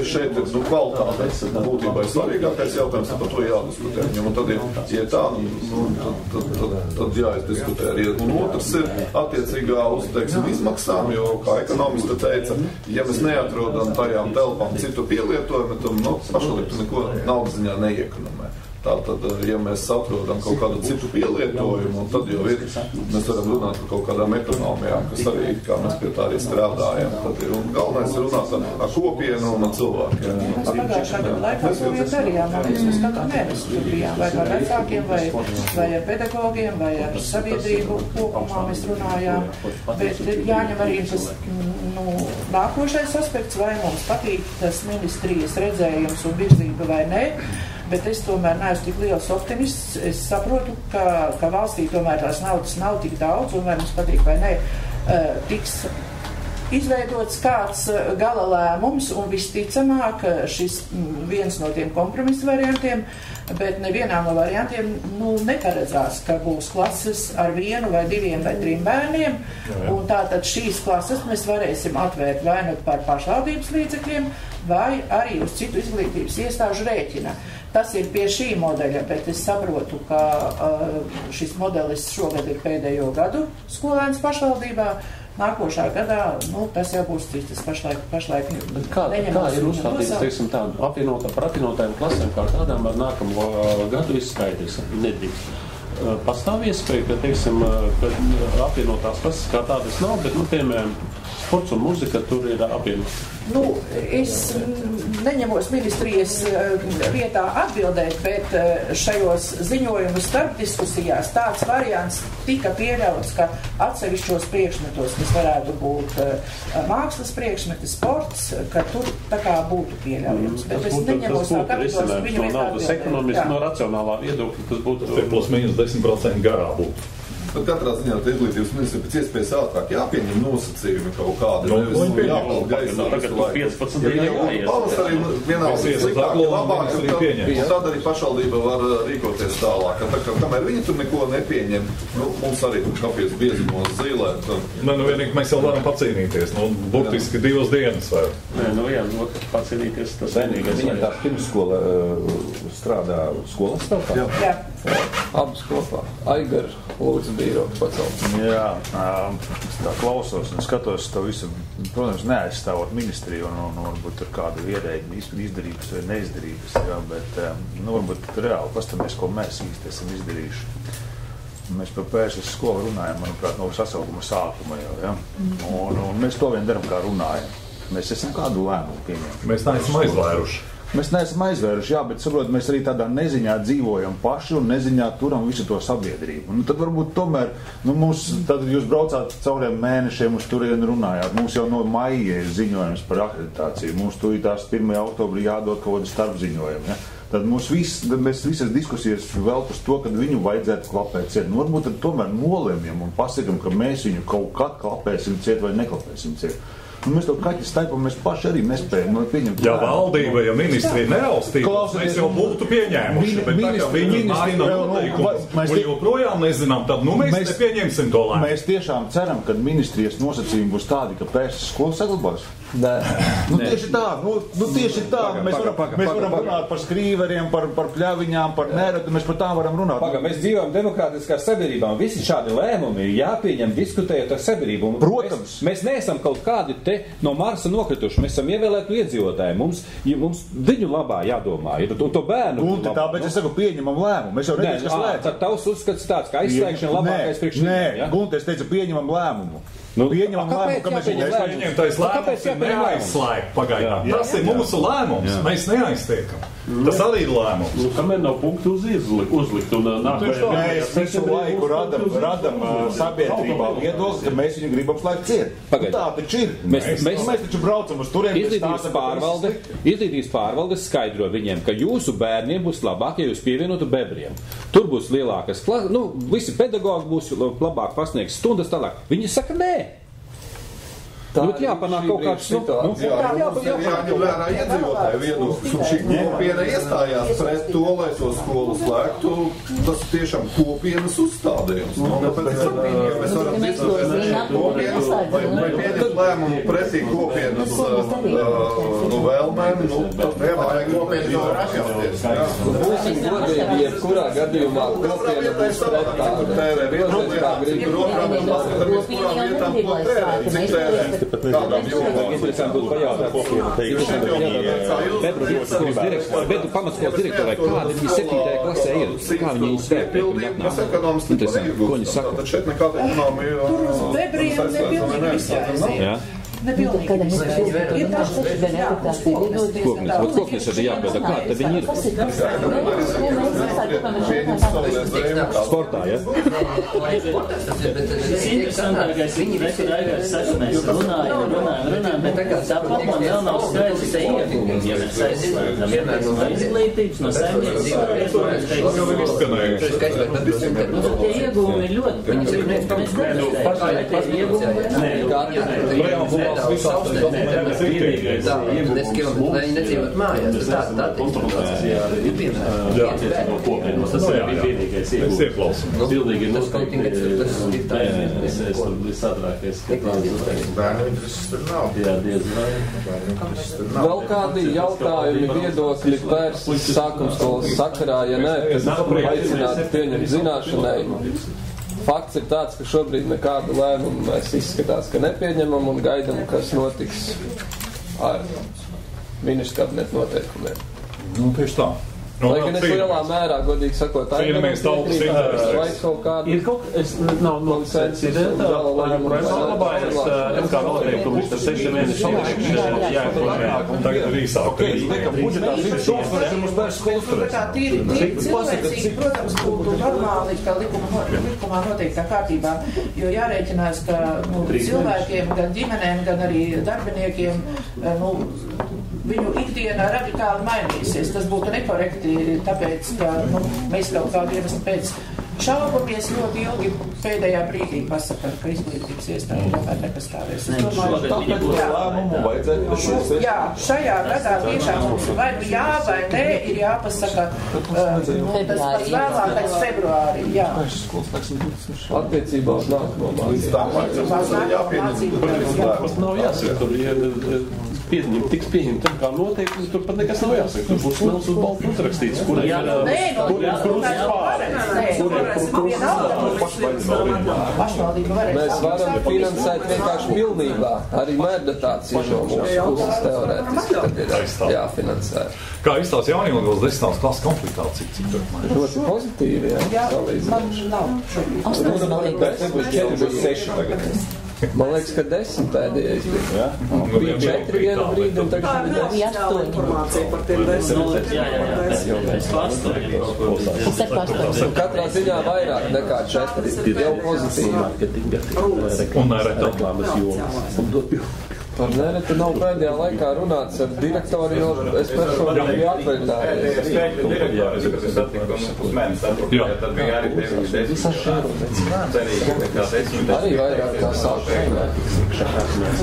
šeit ir kvalitāte būtībā svarīgākais jautājums, par to jādiskutē. Un tad, ja tā, tad jāizdiskutē arī. Un otrs ir attiecīgā uz, izmaksām, jo, kā ekonomista teica, ja mēs neatrodam tajām telpām citu pielietojumu, tad pašvaldība neko naudas ziņā neiekonomē. Tātad, ja mēs atrodam kaut kādu citu pielietojumu, tad jau ir, mēs varam runāt par kaut kādām ekonomijām, kas arī, kā mēs pie tā arī strādājam. Tad ir, un galvenais ir runāt ar kopienu un ar cilvēkiem. Mēs pagājušā gada laikā to darījām, mēs katru mēnesi bijām vai ar vecākiem, vai ar pedagogiem, vai ar sabiedrību kopumā mēs runājām. Bet jāņem arī tas nākošais aspekts, vai mums patīk tas ministrijas redzējums un virzība vai ne. Bet es tomēr neesmu tik liels optimists. Es saprotu, ka valstī tomēr tās naudas nav tik daudz, un vai mums patīk vai ne, tiks izveidots kāds gala lēmums, un visticamāk šis viens no tiem kompromisu variantiem Bet nevienā no variantiem neparedzās, ka būs klases ar 1 vai 2 vai 3 bērniem, un tātad šīs klases mēs varēsim atvērt vai nu par pašvaldības līdzekļiem, vai arī uz citu izglītības iestāžu rēķina. Tas ir pie šī modeļa, bet es saprotu, ka šis modelis šogad ir pēdējo gadu skolēns pašvaldībā. Nākošā gadā, tas jau būs cits, pašlaik kā ir uzstādīts, teiksim, tā, par apvienotajām klasēm kā tādām ar nākamo gadu izskaidrs, nedrīkst. Pastāv iespēja, ka, teiksim, apvienotās klases kā tādas nav, bet, piemēram, sports un muzika tur ir apvienot. Es neņemos ministrijas vietā atbildēt, bet šajos ziņojumu starp diskusijās tāds variants tika pieļauts, ka atsevišķos priekšmetos, kas varētu būt mākslas priekšmeti, sports, ka tur tā kā būtu pieļaujams. Bet es neņemos tā kategoras viņu vietā atbildēt. Ekonomiski no racionālā viedokļa tas būtu... Tas ir plus mīnus 10% garā būtu. Bet katrā ziņā izglītības ministri pēc iespējas ātrāk jāpieņem nosacījumi kaut kādi. Tagad 15 jāies. Pavasarī vienā sliktāki labāk, un tad arī pašvaldība var rīkoties tālāk. Kamēr viņi tur neko nepieņem, mums arī kāpēc biezumos zīlēt. Vienīgi mēs jau varam pacīnīties. Burtiski 2 dienas vai. Pacīnīties tas vienīgais. Viņam tā pirmskola strādā skolas stāvā? Jā. Abas kopā. Aigar, lūdzu, bīro pacelt. Jā, tā klausos un skatos to visu, protams, neaizstāvot ministriju un varbūt tur kādu ierēģi izdarības vai neizdarības, jā, bet varbūt reāli pastamies, ko mēs īsti esam izdarījuši. Mēs par PSS skolu runājam, manuprāt, no sasaukuma sākuma jau, ja? Un mēs to vien daram, kā runājam. Mēs esam kādu lēmumu pieņemt. Mēs neesam aizvēruši. Mēs neesam aizvēruši, jā, bet saprot, mēs arī tādā neziņā dzīvojam paši un neziņā turam visu to sabiedrību. Tad varbūt tomēr, tad jūs braucāt cauriem mēnešiem uz turienu runājāt. Mums jau no maija ir ziņojums par akreditāciju. Mums tās 1. oktobrī jādod kaut kādu starpziņojumu. Ja? Tad mēs visas diskusijas velk uz to, ka viņu vajadzētu klapēt ciet. Varbūt tad tomēr nolemjam un pasakam, ka mēs viņu kaut kad klapēsim ciet vai neklapēsim ciet. Mēs to kaķi staipam, mēs paši arī nespējam pieņemt. Ja valdība, ja ministrija neraustības, mēs jau būtu pieņēmuši, bet tā kā viņi maina noteikumus, un joprojām nezinām, tad mēs nepieņemsim to lēmumu. Mēs tiešām ceram, ka ministrijas nosacījumi būs tādi, ka PSS skola saglabās. Tieši tā, mēs varam runāt par skrīveriem, par pļaviņām, par neretu, mēs par tām varam runāt. Mēs dzīvojam demokrātiskā sabiedrībā, un visi šādi lēmumi ir jāpieņem diskutējot ar sabiedrību. Protams. Mēs neesam kaut kādi te no Marsa nokrituši, mēs esam ievēlētu iedzīvotāji, mums viņu labā jādomā, ir to bērnu. Un tāpēc es saku, pieņemam lēmumu, mēs jau redz, kas lēt. Tad tavs uzskats tāds, ka aizslēgšana labākais priekš viņiem. Nē, Gunte, es teicu, pieņemam lēmumu. Pieņemam lēmumu, ka mēs pieņemtais lēmums ir neaizslēgt pagaidām. Tas ir mūsu lēmums, mēs neaiztiekam. Tas arī ir lēmums. Kamēr nav punktu uz uzlikt un mēs visu laiku radam sabiedrībā viedokli, ka mēs viņu gribam slēgt ciet. Tā taču ir. Mēs taču braucam uz turien. Izglītības pārvaldes skaidro viņiem, ka jūsu bērniem būs labāk, ja jūs pievienotu bebriem. Tur būs lielākas klases, visi pedagogi būs labāk pasniegs stundas tālāk. Viņi saka, nē. Jāpanāk kaut kāds jāņem vērā iedzīvotāju viedoklis, un šī kopiena iestājās pret to, lai to skolu slēgtu. Tas tiešām kopienas uzstādījums. Mēs varam diskutēt kopienas, vai pieņemt lēmumu pretī kopienas vēlmēm, tad nevajag kopienas jau rakasties. Būsim godīgi, jebkurā gadījumā kopiena būs pret tādu. Interesanti būtu pajautāt Bedru pamatskolas direktorai, kāda viņi 7. klasē ir, kā viņi izvērtē, un jāpnāk. Interesanti, ko viņi saka. Tad šeit nekāda ekonomija... Tur uz bebriem nepilnīgi visādi. Koknes ir jāpēdā, kā te viņi ir? Sportā, ja? Tas interesantākais, mēs runājam, bet tāpat man vēl nav skaidrs te iegūmi, ja mēs aizslēdzam no izglītības, no saimniecības. Tie iegūmi ir ļoti. Vēl kādi jautājumi, viedokļi, pērsis sākumskolas sakarā, ja nē, tad aicinātu pieņemt zināšanai. Fakts ir tāds, ka šobrīd nekādu lēmumu mēs izskatās, ka nepieņemam un gaidam, kas notiks ar ministru kabinetu noteikumiem. Nu, tieši tā. Lai gan es lielā mērā, godīgi sakot, ir kaut kāda es nav nolicēts labājas kā noteikumi, tas 6 mēneši tagad ir īsāk. Protams, būtu normāli, ka likumā noteiktā kārtībā, jo jārēķinās, ka cilvēkiem, gan ģimenēm, gan arī darbiniekiem, viņu ikdienā radikāli mainīsies. Tas būtu nekorekti, tāpēc, ka mēs kaut kādu iemeslu pēc šaubamies ļoti ilgi pēdējā brīdī pasakot, ka izglītības iestāde tomēr nepastāvēs. Jā, šajā gadā tiešām mums vai nu jā, vai nē, ir jāpasaka tas pats vēlākais februārī. Jā. Attiecībā uz nākamo mācību. Nav jāsaka, tiks pieņemt tam kā noteikti, tur pat nekas nav jāsaka. Tur būs melns uz baltu uzrakstīts, kur ir Mēs varam finansēt vienkārši pilnībā, arī mērdatāciju no mūsu puses teorētiski tagad ir jāfinansē. Kā izstās Jaunīgos 10. klases kompliktācija? Ļoti pozitīvi, jā. Man nav Man liekas, ka 10 pēdējais bija. Bija 4 vienu brīdi, un tagad bija 8. Informācija par tiem 10. Katrā ziņā vairāk nekā 4. Jau pozitīvi. Un reklāmas jomas. Par nereti nav pēdējā laikā runāts ar direktoru, jo es personīgi biju atvaļinājies. Arī vairāk kā sāku.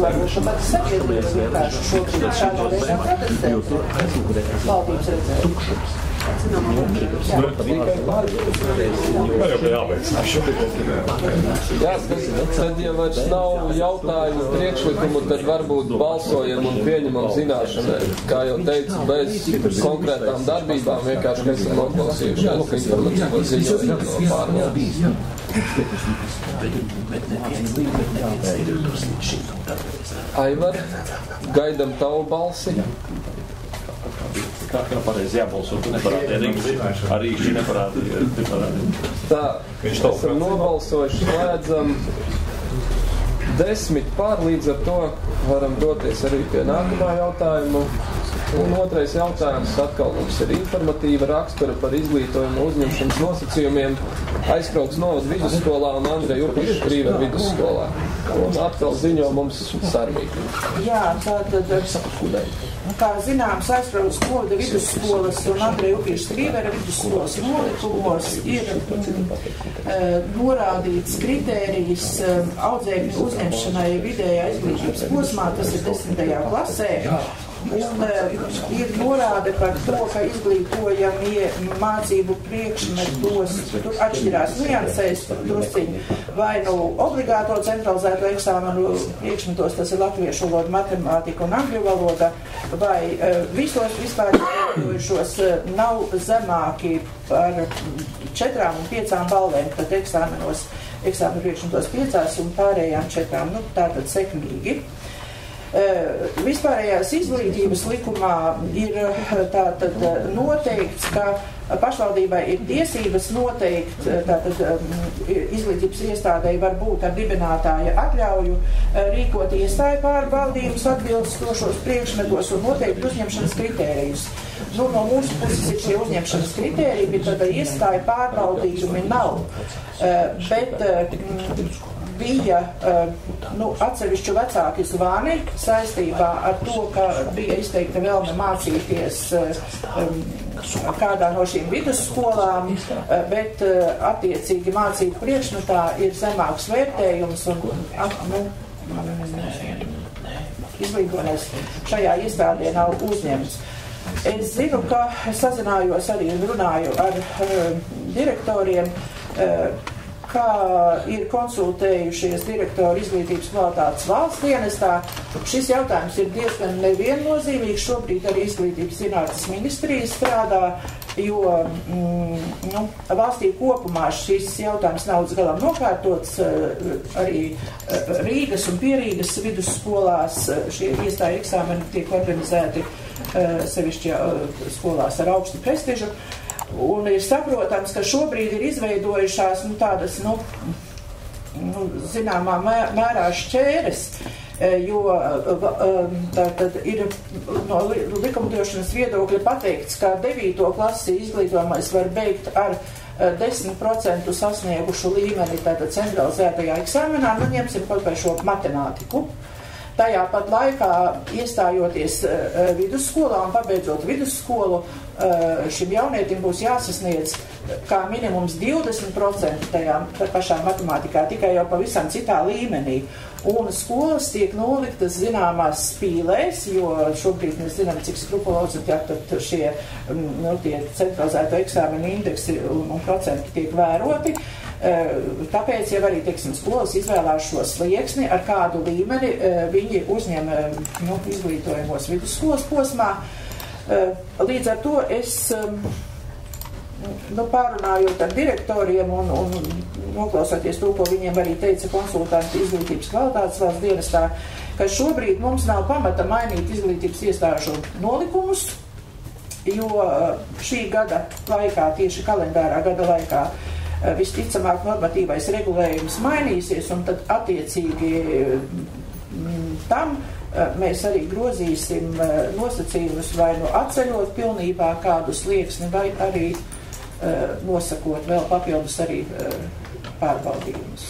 Varbūt pat sabiedrība vienkārši šobrīd šādā veidā protestē. Valdības redzēt. Jā, tad, ja vairs nav jautājumu priekšlikumu, tad varbūt balsojam un pieņemam zināšanai. Kā jau teicu, bez konkrētām darbībām vienkārši esam noklausījušies informatīvo ziņojumu no pārvaldes. Aivar, gaidam tavu balsi. Kā pareizi jābalso, tu neparādīji arī šī neparādīja. Tā, esam nobalsojuši, slēdzam 10 pār, līdz ar to varam doties arī pie nākamā jautājuma. Un otrais jautājums atkal mums ir informatīva rakstura par izglītojumu uzņemšanas nosacījumiem Aizkraugas novada vidusskolā un Andreja Upiša Krīvera vidusskolā. Un atkal ziņo mums Sarmīti. Jā, tātad, kā zināms, Aizkraugas novada vidusskolas un Andreja Upiša Krīvera vidusskolas nolikumos ir norādīts kritērijs audzēkņu uzņemšanai vidējā izglītības posmā, tas ir 10. klasē. Un ir norāde par to, ka izglītojamie mācību priekšmetos, tur atšķirās niansēs drusciņi, vai nu obligāto centralizēto eksāmenu priekšmetos, tas ir latviešu valoda, matemātika un angļu valoda, vai visos vispār izglītojušos nav zemāki par 4 un 5 balvēm, tad eksāmenu priekšmetos 5 un pārējām 4, nu tātad sekmīgi. Vispārējās izglītības likumā ir tātad noteikts, ka pašvaldībai ir tiesības noteikt, tātad izglītības iestādei var būt ar dibinātāja atļauju rīkot iestāju pārbaudījumus atbilstošos priekšmetos un noteikt uzņemšanas kritērijus. Nu, no mūsu puses ir šie uzņemšanas kritēriji, bet tad iestāju pārbaudījumi nav. Bet bija atsevišķu vecāki zvani saistībā ar to, ka bija izteikta vēlme mācīties kādā no šīm vidusskolām, bet attiecīgi mācību priekšmetā ir zemāks vērtējums un izglītoties šajā iestādē nav uzņemts. Es zinu, ka sazinājos arī un runāju ar direktoriem, kā ir konsultējušies direktori izglītības kvalitātes valsts dienestā. Šis jautājums ir diezgan neviennozīmīgs. Šobrīd arī izglītības zinātnes ministrija strādā, jo valstī kopumā šis jautājums nav līdz galam nokārtots. Arī Rīgas un Pierīgas vidusskolās šie iestāju eksāmeni tiek organizēti sevišķi skolās ar augstu prestižu. Un ir saprotams, ka šobrīd ir izveidojušās tādas, zināmā mērā šķēres, jo tad ir no likumdošanas viedokļa pateikts, ka 9. klasi izglītojamais var beigt ar 10% sasniegušu līmeni tātad centralizētajā eksāmenā, ņemsim kaut vai šo matemātiku. Tajā pat laikā iestājoties vidusskolā un pabeidzot vidusskolu, šim jaunietim būs jāsasniedz kā minimums 20% tajā pašā matemātikā, tikai jau pavisam citā līmenī. Un skolas tiek noliktas zināmās spīlēs, jo šobrīd mēs zinām, cik skrupulozi šie tie centralizēto eksāmenu indeksi un procenti tiek vēroti. Tāpēc jau arī, skolas izvēlās šo slieksni, ar kādu līmeni viņi uzņem izglītojumos vidusskolas posmā. Līdz ar to es pārunājot ar direktoriem un noklausoties to, ko viņiem arī teica konsultanti izglītības kvalitātes valsts dienestā, ka šobrīd mums nav pamata mainīt izglītības iestāžu nolikumus, jo šī gada laikā, tieši kalendārā gada laikā, visticamāk normatīvais regulējums mainīsies, un tad attiecīgi tam mēs arī grozīsim nosacījumus vai atceļot pilnībā kādu slieksni, vai arī nosakot vēl papildus arī pārbaudījumus.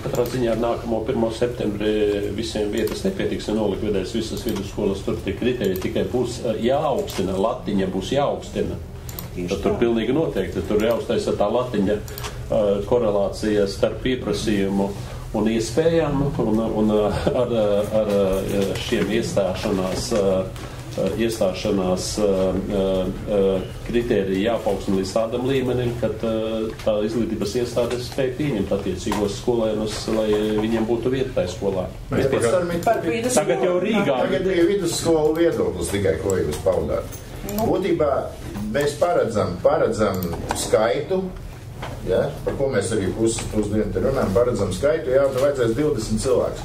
Katrā ziņā ar nākamo 1. septembri visiem vietas nepietiks, ja nolikvidēs visas vidusskolas, tur tie kriteriji tikai būs jāaugstina, latiņa būs jāaugstina. Tad tur pilnīgi noteikti, tur jāuztaisa tā latiņa korelācija starp pieprasījumu un iespējām, un ar šiem iestāšanās kritēriju jāpaukstina līdz tādam līmenim, kad tā izglītības iestādes spēj pieņemt attiecīgos skolēnus, lai viņiem būtu vieta tajā skolā. Tagad jau Rīgā. Tagad ir vidusskolu viedoklis tikai, ko jūs paudāt. Būtībā mēs paredzam skaitu, ja, par ko mēs arī pusdienu te runājam, paredzam skaitu, jā, vajadzēs 20 cilvēkus.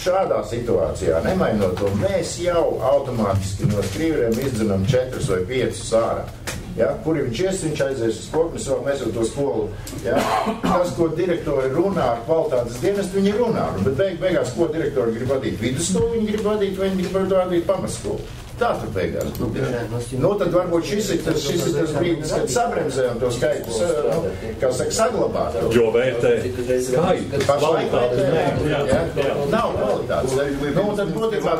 Šādā situācijā, nemainot to, mēs jau automātiski no skrīveriem izdzinām 4 vai 5 ārā. Ja, kuri viņš aizies uz koknes, vēl mēs jau to skolu. Ja. Tas, ko direktori runā ar kvalitātes dienestu, viņi runā. Bet beigās, ko direktori grib vadīt? Vidusskolu viņi grib vadīt, vai viņi grib vadīt pamatskolu? Tā tur beigās. Tad varbūt šis ir tas brīdis, kad sabremzējam to skaitus, kā saka, saglabāt. Jo vērtē skaitu. Nav kvalitātes. Tad būtībā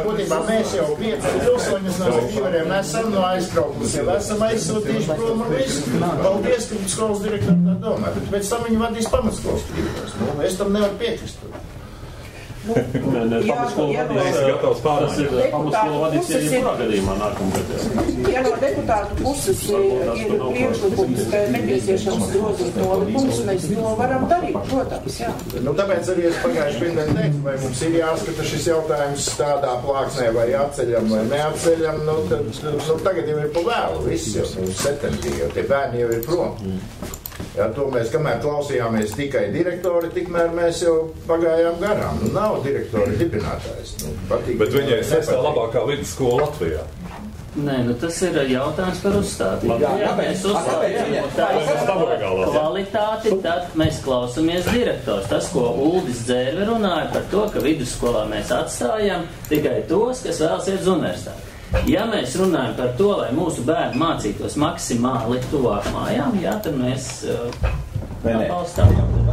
mēs jau 5 pilsoņus no skrīveriem esam no aizkrauklis, jau esam aizsūtījuši prom un visu. Paldies, ka skolas direktori tā domā. Bet pēc tam viņi vadīs pamatskolas skrīveros. Es tam nevaru piekrist. Pamatskolu vadīs jebkurā gadījumā nākamgad. Ja no deputātu puses ir priekšlikums, ka nepieciešams grozīt nolikumus, mēs to varam darīt, protams, jā. Tāpēc arī es pagājuši pirmdien teicu, vai mums ir jāskata šis jautājums tādā plāksnē, vai atceļam vai neatceļam, tad tagad jau ir pa vēlu, viss jau septembrī, jo tie bērni jau ir prom. Ja, to mēs, kamēr klausījāmies tikai direktori, tikmēr mēs jau pagājām garām. Nav direktori dibinātājs. Bet viņai ir sestā labākā vidusskola Latvijā. Nē, tas ir jautājums par uzstādību. Ja mēs uzstādījām kvalitāti, tad mēs klausamies direktors. Tas, ko Uldis Dzērve runāja par to, ka vidusskolā mēs atstājam tikai tos, kas vēlas iet uz universitāti. Ja mēs runājam par to, lai mūsu bērni mācītos maksimāli tuvāk mājām, jā, tad mēs Vai nē?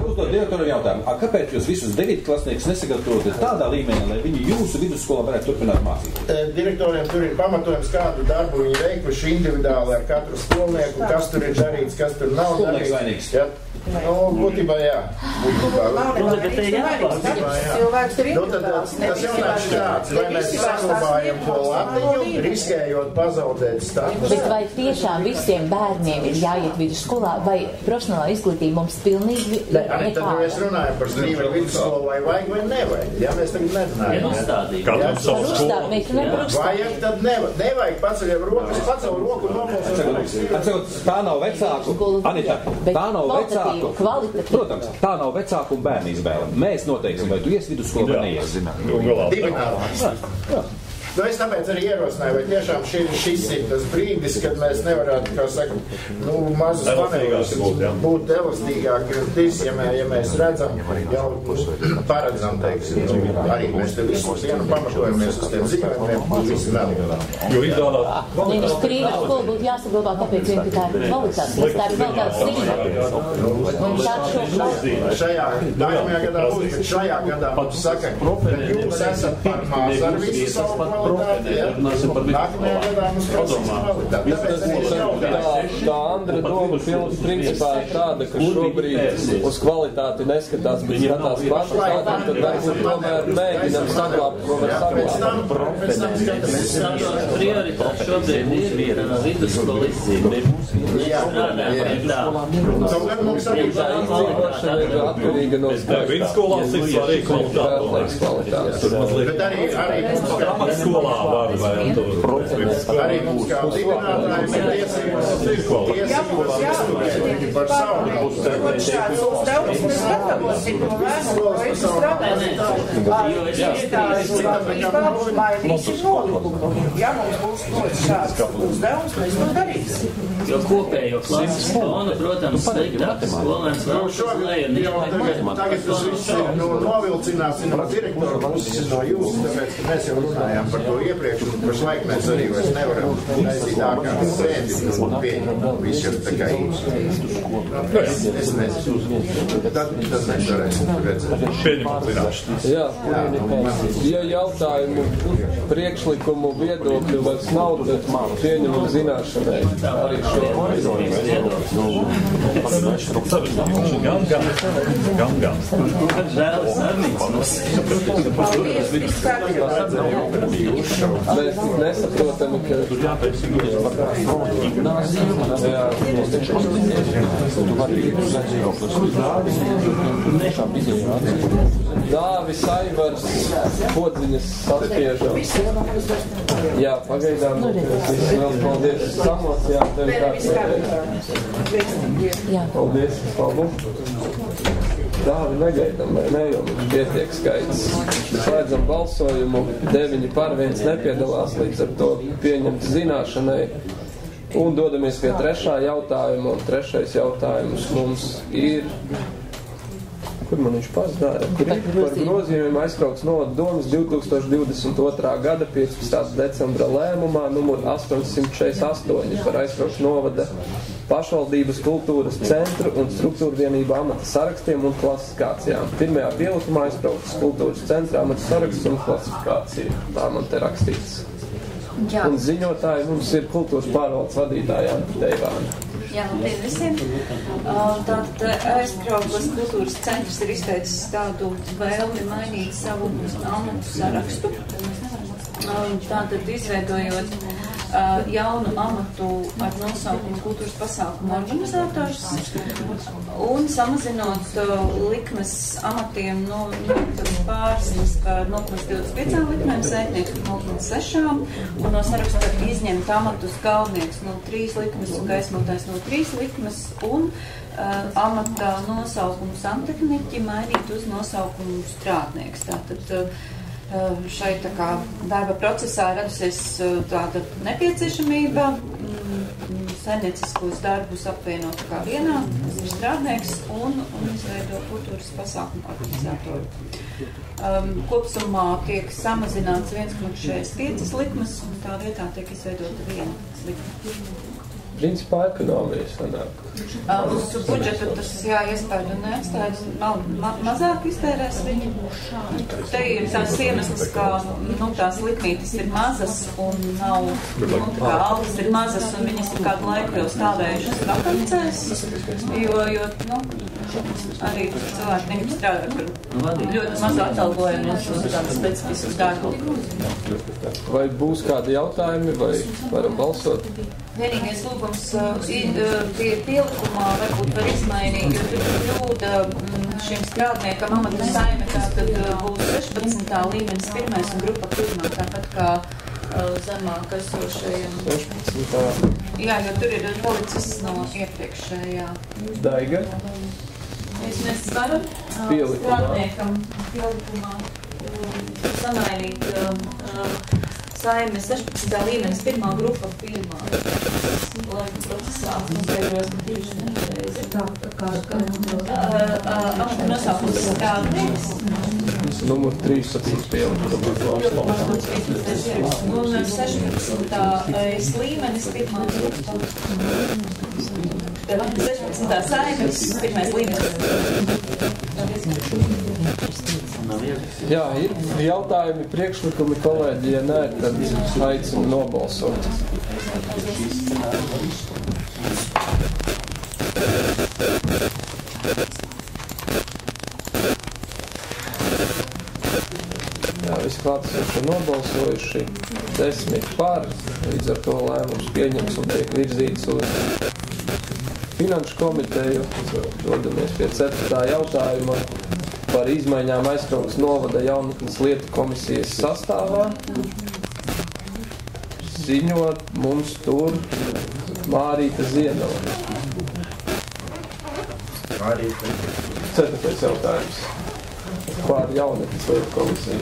Uzdod direktoram jautājumu, kāpēc jūs visus 9 klasniekus nesagatavojat tādā līmenī, lai viņi jūsu vidusskolā varētu turpināt mācīt? Direktoriem tur ir pamatojums, kādu darbu viņi veikuši individuāli ar katru skolnieku, kas tur ir darīts, kas tur nav darīts. Būtībā jā. Cilvēks ir individuāls. Tas jautājums tāds, vai mēs saglabājam to latiņu, riskējot pazaudēt status. Bet vai tiešām visiem bērniem ir jāiet vidusskolā, vai profesionālā izglītība mums pilnīgi ir nekāda? Tad mēs runājam par strīvu vidusskolu, vai vajag vai nevajag. Ja mēs tagad nezinājam. Vajag, tad nevajag paceļam rokas, pacel roku un nobalsot. Tā nav vecāku, Anita, tā nav vecāku. Protams, tā nav vecāku un bērnu izvēle. Mēs noteiksim, vai tu ies vidusskolu vai neies. Divinālās. Es tāpēc arī ierosināju, vai tiešām šis ir tas brīdis, kad mēs nevarētu, kā saka, mazus paneļus būt elastīgāki, ja mēs redzam, jau paredzam, teiksim, arī mēs te visu dienu pamatojamies uz tiem ziņojumiem, visi vēl. Jo ideālā... Strīva skola būtu jāsaglabā, tāpēc vien, ka tā ir kvalitātes, mēs tā ir kvalitātes ziņa. Šajā nākamajā gadā būs, bet šajā gadā mums saka, ka jūs esat par maz ar visu savu kvalitāti. Tā Andra doma principā ir tāda, ka šobrīd uz kvalitāti neskatās, bet skatās kvantitāti, tad varbūt tomēr mēģinam saglābt, ko var saglābt. Prioritāte šobrīd ir vidusskola izcība. Atkarīga no vidusskolās ir svarīga kvalitāte. Bet arī skolā var vai tur arī mums kā dibinātājiem ir tiesības par savu šāds uzdevums mēs gatavosim to vēstuli, ko es strādāju. Iestādes mainīsim nolikumu. Ja mums būs šāds uzdevums, mēs to darīsim. Jo kopējo klases fonu, protams, sliktāk skolēns vēl tagad tas viss ir novilcināts no direktora puses, no jūsu, tāpēc, ka mēs jau runājām par to iepriekš, un pašlaik mēs arī vairs nevaram taisīt ārkārtas sēdi un pieņemt visu jau tā kā īsti. Es nezinu. Tad mēs varēsim redzēt. Pieņemot zināšanas. Ja jautājumu, priekšlikumu, viedokļu vairs nav, tad pieņemot zināšanai arī šo. Gan. Mēs nesaprotam, ka Dāvis Aivars Podziņas saspiežams. Jā, pagaidām. Vēl paldies samocijām. Paldies. Dāvi negaidām, vai ne, jo mums pietiek skaits. Slēdzam balsojumu, 9 par 1 nepiedalās, līdz ar to pieņemt zināšanai. Un dodamies pie trešā jautājuma, un trešais jautājums mums ir... Kur man viņš pazdāja? Kur ir par grozījumiem aizkrauts novada domas 2022. gada 15. decembra lēmumā numur 848 par aizkrauts novada pašvaldības kultūras centru un struktūra vienību amata sarakstiem un klasifikācijām. Pirmajā pielikumā aizkrauts kultūras centra amata saraksts un klasifikācija. Tā man te rakstīts. Jā. Un ziņotāji mums ir kultūras pārvaldes vadītāja Anta Teivāna. Jā, labdien visiem. Tātad aizkrauklas kultūras centrs ir izteicis tādu vēlmi mainīt savu amatu sarakstu. Tātad izveidojot jaunu amatu ar nosaukumu kultūras pasākumu organizators un samazinot likmes amatiem no pārsnes par 0,25 likmēm, sētnieku 0,6 un no saraksta izņemt amatus galvnieks no 3 likmes un gaismotājs no 3 likmes un amata nosaukumu santehniķi mainīt uz nosaukumu strādnieks. Tātad šai tā kā darba procesā radusies tāda nepieciešamība saimnieciskos darbus apvienot kā vienā, tas ir strādnieks un izveido kultūras pasākumu organizatoru. Kopsumā tiek samazināts 1,65 likmes un tā vietā tiek izveidota 1 likme. principā ekonomija sanāk. Uz budžetu tas iespēju neatstājas, mazāk iztērēs viņi. Te ir tās iemesls, ka tās likmītes ir mazas un nav, kā algas ir mazas un viņas ir kādu laiku jau stāvējušas vakancēs, jo arī cilvēki neņem strādā par ļoti mazu atalgojumu un tādu specifisku darbu. Vai būs kādi jautājumi, vai varam balsot? Vienīgais lūgums pie pielikumā varbūt var izmainīt, jo tur kļūda šim strādniekam amatu saime, tātad būs 16. līmenis 1. un grupa 1. tāpat kā zemāk esošajam. 16. Jā, jo tur ir policists no iepriekšējā. Daiga? Mēs varam strādniekam pielikumā samainīt saime 16. līmenis 1. grupa 1. Laika procesā noskaidros, ka tieši nereizi. Amata nosaukums strādnieks. Numur 13 pielikuma. Un 16. līmenis 1. grupa. 16. saimes 1. līmenis. Jā, ir jautājumi, priekšlikumi, kolēģi, ja nē, tad aicinu nobalsot. Jā, visi klātesošie nobalsojuši, 10 par, līdz ar to lēmums pieņems un tiek virzīts uz Finanšu komiteju. Dodamies pie 4. jautājuma par izmaiņām Aizkraukles novada jaunatnes lietu komisijas sastāvā. Ziņot mums tur Mārīta Zienova. 4. jautājums. Pār jaunatnes lietu komisiju.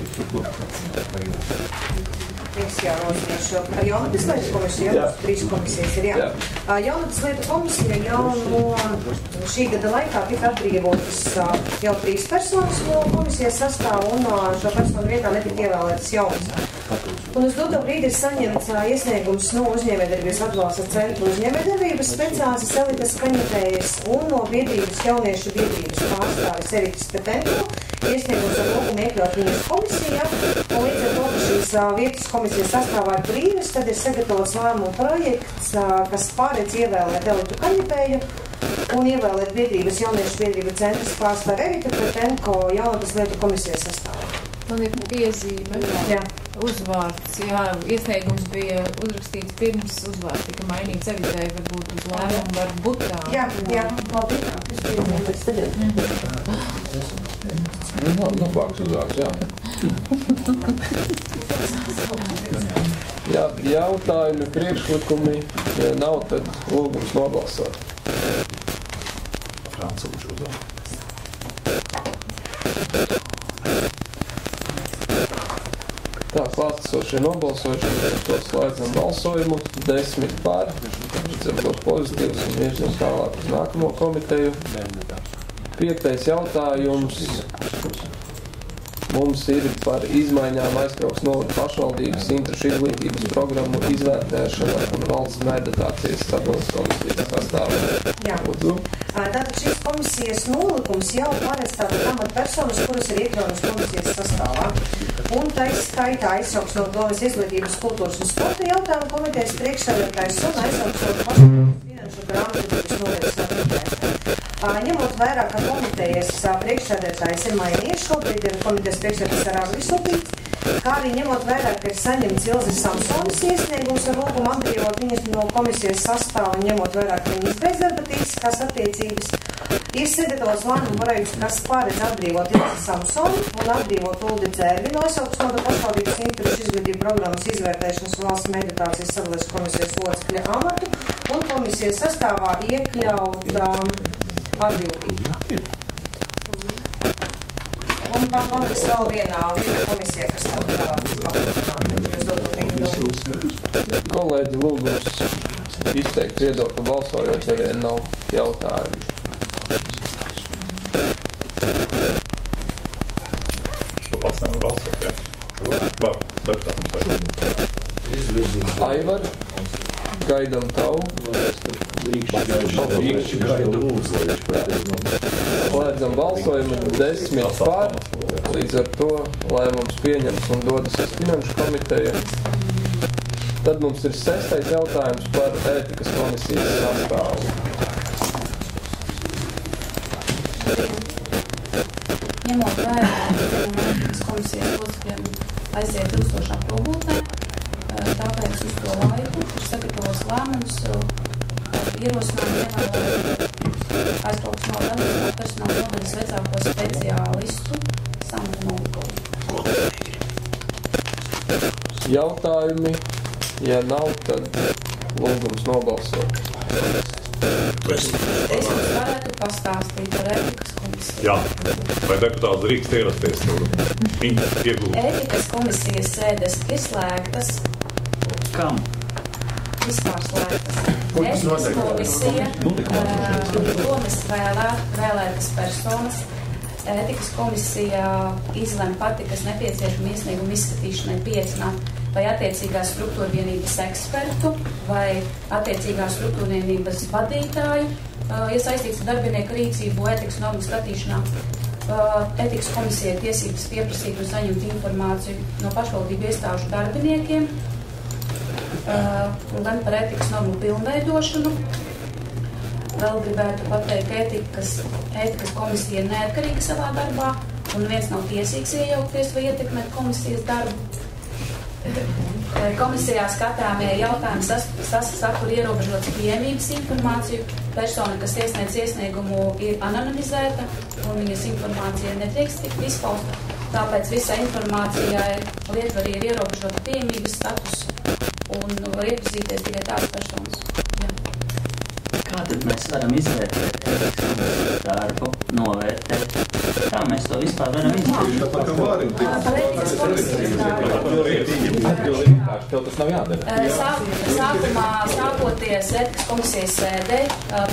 Es jāuzņemšu par jaunatnes lietu komisiju, jau 3 komisijas ir, jā. Jaunatnes lietu komisija jau no šī gada laikā tika atbrīvotas jau 3 personas no komisijas sastāvu un šo personu vietā netika ievēlētas jaunas. Un uz doto brīdi ir saņemts iesniegums no uzņēmējdarbības atbalsta centra uzņēmējdarbības speciālistes Elitas Kaņetējas un no biedrības jauniešu biedrības pārstāvis Erikas Petenko. Iesniegums ar lūgumu iekļaut viņas komisijā, un līdz ar to, ka šīs vietas komisijas sastāvā ir brīvas, tad ir sagatavots lēmumu projekts, kas pārēdz ievēlēt Elitu Kaņepēju un ievēlēt biedrības jauniešu biedrību centras pārstāvi Eriku Petenko jaunatnes lietu komisijas sastāvā. Man ir piezīme. Jā. Uzvārds, jā, iesniegums bija uzrakstīts pirms uzvārds tika mainīts evidēji, varbūt uz lēmumu var būt tā. Jā, paldies. Labāks uzvārds, jā. Jā, jautājumi, priekšlikumi, ja nav, tad lūgums nobalsot. Francūžu uzvārds. Tā, klātesošie nobalsojuši, to slēdzam balsojumu, 10 par, ļoti pozitīvs un virzam tālāk uz nākamo komiteju. 5. jautājums mums ir par izmaiņām Aizkraukles novada pašvaldības interešu izglītības programmu izvērtēšana un valsts mērdotācijas sabiedrības komisijas sastāvā. Jā. Tātad šīs komisijas nolikums jau paredz tātad amatpersonas, kuras ir iekļautas komisijas sastāvā. Un taisa skaitā aizsauks no Domas izglītības, kultūras un sporta jautājumu komitejas priekšsēdētājs un aizsauks no pašvaldības finanšu grāmatvedības nodaļas vadītājs. Ņemot vērā, ka komitejas priekšsēdētājs ir mainījies, šobrīd ir komitejas priekšsēdētājs ar Agri Supīts, kā arī ņemot vērā, ka ir saņemts Ilzes Samsonas iesniegums ar lūgumu atbrīvot viņas no komisijas sastāva, ņemot vērā, ka viņas bezdarba tiesiskās attiecības, ir sagatavots lēmumu projekts, kas paredz atbrīvot Ilzes Samsonu un atbrīvot Uldi Dzērvi no Aizkraukles novada pašvaldības interešu izglītību programmas izvērtēšanas valsts meditācijas sadalības komisijas locekļa amatu un komisijas sastāvā iekļaut atbildību. Un paliks vēl vienā komisijā, kas tā Kolēģi, lūgums izteikt viedokli balsojot, ja vien nav jautājumu. Tu pats nevar balsot, jā? Var, deputātam. Aivar, gaidam tavu, vai es tad Slēdzam balsojumu 10 par, līdz ar to lēmums pieņems un dodas uz finanšu komiteju. Tad mums ir 6. jautājums par ētikas komisijas sastāvu. Ņemot vērā ētikas komisijas locekļiem aiziet ilgstošā probūtē, tāpēc uz to laiku ir sagatavos lēmums ierosinājumi ievēlēt aizbrauks no dalības personāla nodaļas vecāko speciālistu Sandru Novikovu. Jautājumi, ja nav, tad lūgums nobalsot. Es jums varētu pastāstīt par ētikas komisiju. Jā, vai deputāts drīkst ierasties tur? Ētikas komisijas sēdes ir slēgtas. Kam? Vispār slēgtas. Ētikas komisija, domas vēlētas personas. Ētikas komisija izlem pati, kas nepieciešama iesnieguma izskatīšanai piecināt vai attiecīgās struktūrvienības ekspertu vai attiecīgās struktūrvienības vadītāju, ja saistīts ar darbinieku rīcību ētikas normu skatīšanā. Ētikas komisija ir tiesības pieprasīt un saņemt informāciju no pašvaldību iestāžu darbiniekiem, gan par ētikas normu pilnveidošanu. Vēl gribētu pateikt, ka ētikas komisija ir neatkarīga savā darbā, un viens nav tiesīgs iejaukties vai ietekmēt komisijas darbu. Komisijā skatāmie jautājumi sakur ierobežotas pieejamības informāciju. Persona, kas iesniedz iesniegumu, ir anonimizēta, un viņas informācija nedrīkst tikt izpausta. Tāpēc visai informācijai lietvarī ir ierobežota pieejamības status, un var iepazīties tikai tādas personas. Kā tad mēs varam izvērtēt ētikas darbu, novērtēt? Kā mēs to vispār varam izvērtēt? Par ētikas komisijas darbu. Tev tas nav jādara. Sākoties ētikas komisijas sēdē,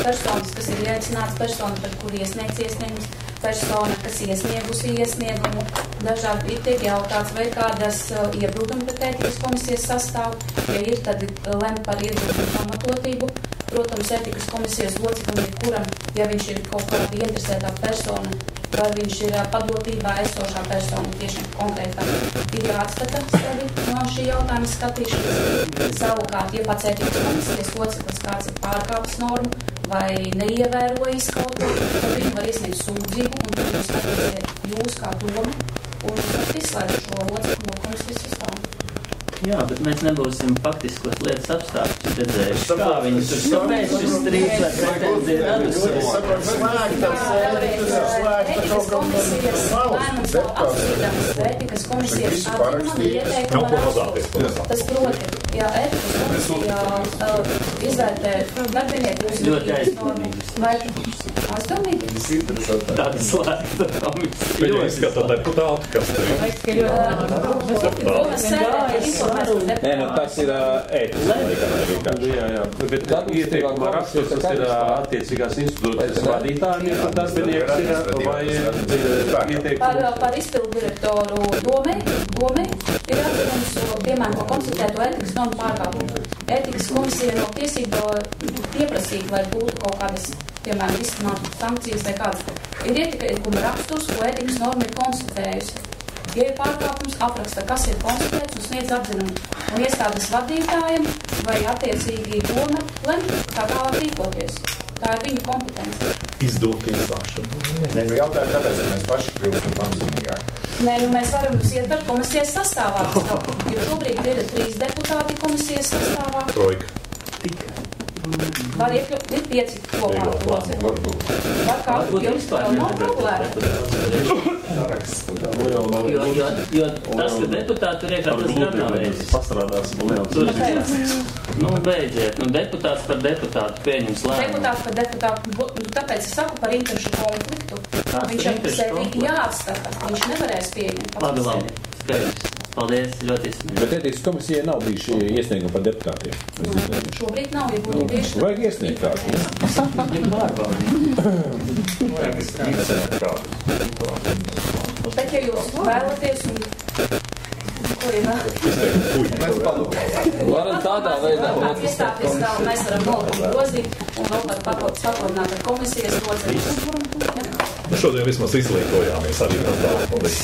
personas, kas ir ieaicināts, persona, par kuru iesniegts iesniegums, persona, kas iesniegusi iesniegumu, dažādi tiek jautāts, vai kādas iebildumi pret ētikas komisijas sastāvu, ja ir, tad lem par iebildumu pamatotību. Protams, ētikas komisijas loceklim ir kuram, ja viņš ir kaut kāda interesētā persona, vai viņš ir padotībā esošā persona, tieši konkrētā, ir jāatskata sevi no šī jautājuma skatīšanas. Savukārt, ja pats ētikas komisijas loceklis kāds ir pārkāpis normu vai neievērojis kaut ko, tad viņi var iesniegt sūdzību, un tad jūs skatīsiet jūs kā doma, un izslēdz šo locekli no komisijas sastāvu. Jā, bet mēs nebūsim faktiskos lietas apstākļus redzējuši. Kā viņi tur kāpēc šis strīds vai pretenzija radusies? Ētikas komisijas lēmums nav apstrīdams. Ētikas komisijas atzinuma ieteikuma raksturs. Tas proti, ja ētikas komisija izvērtē darbinieku ļoti aizdomīgas. Vai aizdomīgi? Tāda slēgta komisija. Viņi izskata deputāti, kas te ir. Nē, nu tas ir ētikas. Jā, bet ieteikuma raksturs, tas ir attiecīgās institūcijas vadītājiem, ja darbinieks ir, vai ieteikuma? Par izpildu direktoru domē ir atzinums, piemēram, ko konstatētu ētikas normu pārkāpumu. Ētikas komisija nav tiesība pieprasīt, lai būtu kaut kādas, piemēram, disciplinātas sankcijas vai kādas. Ir ieteikuma raksturs, ko ētikas norma ir konstatējusi. Ja ir pārkāpums, apraksta, kas ir konstatēts un sniedz atzinumu. Un iestādes vadītājiem vai attiecīgi doma lem, kā tālāk rīkoties. Tā ir viņa kompetence. Izdot iestāšanu. Nē, nu jautājumi tāpēc, ka mēs paši kļūstam apzinīgāki. Nē, nu mēs varam ietvert komisijas sastāvā. Jo šobrīd ir 3 deputāti komisijas sastāvā. Trojka. Var iekļūt, ir 5 kopā locekļi. Var kādu jums vēl nav problēma. Jo tas, ka deputāti tur iekšā, tas gan nav reizes. Pastrādāsim liels. Nu, beidziet, deputāts par deputātu pieņems lēmumu. Deputāts par deputātu, tāpēc es saku par interešu konfliktu. Viņš ar sevi jāatstata, viņš nevarēs pieņemt. Labi, skaidrs. Paldies, ļoti izsmīgi. Bet ētikas komisijai nav bijuši iesniegumi par deputātiem. Šobrīd nav, ja būtu tieši. Vajag iesniegt kādu. Bet, ja jūs vēlaties un Varam tādā veidā. Iestāties tā, un mēs varam nolikumu grozīt, un vēl par papildināt ar komisijas locekļus. Šodien vismaz izlītojāmies arī tas daudz. Paldies.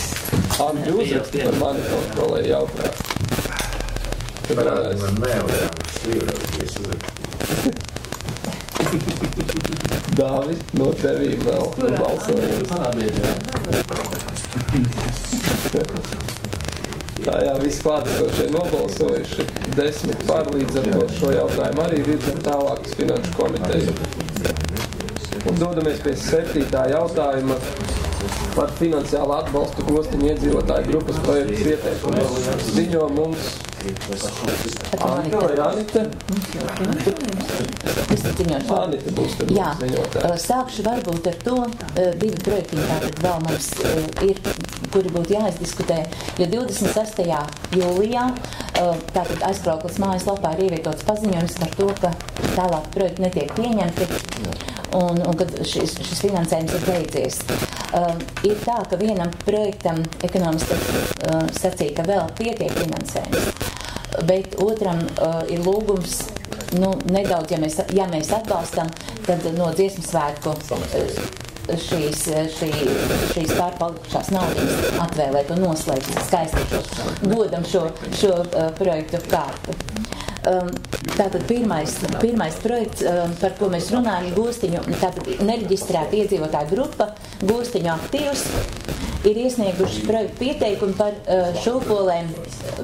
Andri, uzrakst par mani kaut ko, lai jautrā. Parādi man mēlējām, slīvrāties uzrakst. Dāvis, no tevīm vēl balsojums. Tā jā, visi klātesošie nobalsojuši 10 par, līdz ar to šo jautājumu arī virzam tālāk uz Finanšu komiteju. Un dodamies pie 7. jautājuma par finansiālu atbalstu Gostiņu iedzīvotāju grupas projektu ieteikumu. Ziņo mums Anita vai Anita? Anita būs tad ziņotāja. Sākšu varbūt ar to, 2 projektiņi tātad vēl mums ir, kuri būtu jāizdiskutē, jo 26. jūlijā tātad aizkrauklas mājaslapā ir ievietots paziņojums par to, ka tālāk projekti netiek pieņemti un kad šis finansējums ir beidzies. Ir tā, ka vienam projektam ekonomisti sacīja, ka vēl pietiek finansējums, bet otram ir lūgums, nedaudz, ja mēs atbalstam, tad no dziesmu svētku šīs pārpalikušās naudas atvēlēt un noslēgt skaisti godam šo projektu kārtu. Tātad pirmais projekts, par ko mēs runājam, Gostiņu, tātad nereģistrēta iedzīvotāja grupa, Gostiņu aktīvs, ir iesnieguši projektu pieteikumu par šūpolēm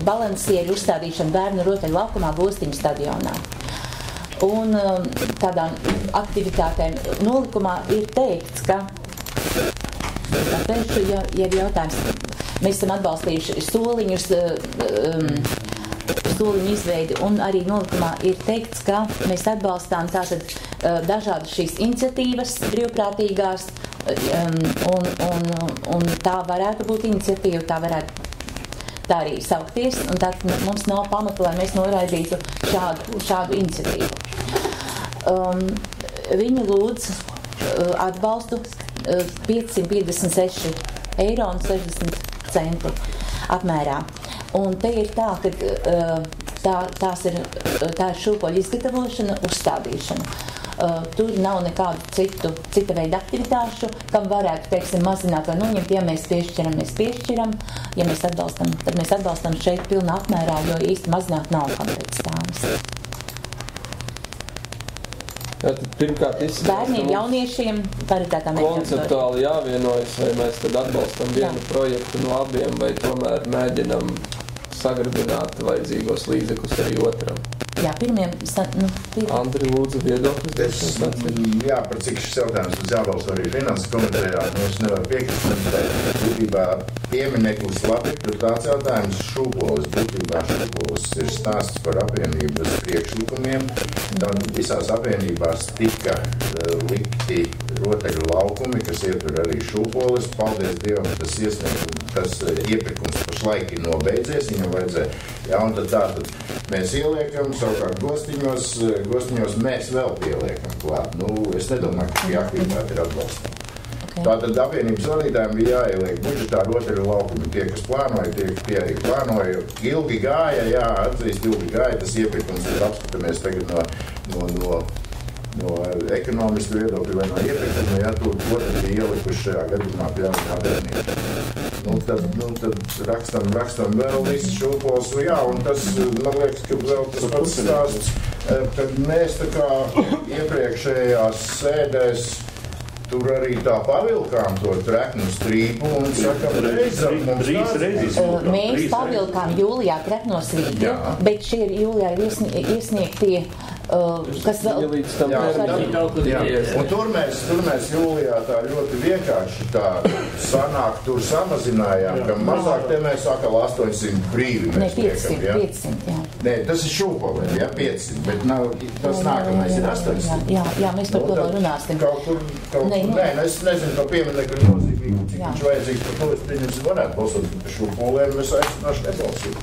balansieru uzstādīšanu bērnu rotaļu laukumā Gostiņu stadionā. Un tādām aktivitātēm nolikumā ir teikts, ka tāpēc, ja ir jautājums, mēs esam atbalstījuši soliņu izveidi, un arī nolikumā ir teikts, ka mēs atbalstām tātad dažādas šīs iniciatīvas brīvprātīgās, un tā varētu būt iniciatīva, tā arī saukties, un tā mums nav pamata, lai mēs noraidītu šādu iniciatīvu. Viņi lūdz atbalstu 556,60 eiro apmērā. Un te ir tā, ka tā ir šūpoļu izgatavošana, uzstādīšana. Tur nav nekādu cita veida aktivitāšu, kam varētu, teiksim, mazināt vai noņemt. Ja mēs piešķiram, ja mēs atbalstam, tad mēs atbalstam šeit pilnā apmērā, jo īsti mazināt nav kam pēc stāvis. Pirmkārt, bērniem, jauniešiem, paritātām konceptuāli jāvienojas, vai mēs tad atbalstam vienu projektu no abiem, vai tomēr mēģinam sagrabināt vajadzīgos līdzekļus arī otram. Jā, pirmiem... Andri, lūdzu, viedoklis. Jā, par cik šis jautājums būs jābalso arī Finanses komitejā. Es nevaru piekrist, būtībā piemineklis labi, tur tāds jautājums šūpolis. Būtībā šūpolis ir stāsts par apvienības priekšlikumiem. Tad visās apvienībās tika likti rotaļu laukumi, kas ietver arī šūpolis. Paldies Dievam, tas iepirkums pašlaik ir nobeidzies, viņam vajadzēja. Jā, un tad tātad mēs ieliekam, savukārt Gostiņos mēs vēl pieliekam klāt. Es nedomāju, ka šī aktivitāte ir atbalstama. Okay. Tātad apvienības vadītājiem bija jāieliek budžetā rotaļu laukumi. Tie, kas plānoja, tie arī plānoja. Ilgi gāja, ilgi gāja tas iepirkums, tad apskatāmies tagad no ekonomistu viedokļa vai no iepirkuma, ja tur otrs bija ielikuši šajā gadījumā pieņemot apvienību. Tad rakstam vēl visu šūpols, jā, un tas, man liekas, ka vēl tas pats stāsts, kad mēs tā kā iepriekšējās sēdēs tur arī tā pavilkām to treknu strīpu un sakam, mēs pavilkām jūlijā trekno strīpu, bet šie jūlijā ir iesniegtie kas vēl un tur mēs jūlijā tā ļoti vienkārši tā sanāk, tur samazinājām, ka mazāk te mēs sākam 800 brīvi mēs liekam, ja? 500, jā. Nē, tas ir šūpoli, ja, 500, bet nav, tas nākamais ir 800. Jā, mēs par to vēl runāsim. Nē, es nezinu, to pieminekļu nozīmīgi, cik viņš vajadzīgs par to, es pieņemsim varētu balsot par šūpoliem, es aicināšu nebalsīt.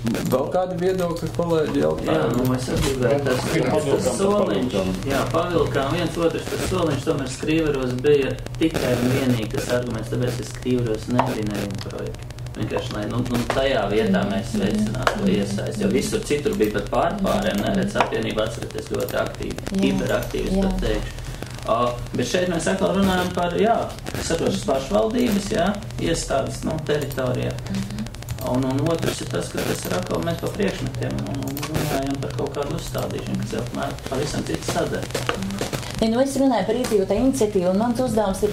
Vēl kādi viedokļi, kolēģi, jautājumi? Jā, es atbildēju, tas soliņš, jā, pavilkām viens otrs, tas soliņš tomēr Skrīveros bija tikai un vienīgi tas arguments, tāpēc es Skrīveros nebija nevienu projektu. Vienkārši, lai tajā vietā mēs veicinātu to iesaisti, jo visur citur bija pat pāriem, neredz apvienība atceraties ļoti aktīvi, hiperaktīvi, es pat teikšu. Bet šeit mēs atkal runājam par, saprošas pašvaldības, iestādes, teritorijā. Un otrs ir tas, ka tas ir atkal mēs pa priekšmetiem un runājam par kaut kādu uzstādīšanu, kas jau pavisam cits sadaļa. Es runāju par iedzīvotāju iniciatīvu, un mans uzdevums ir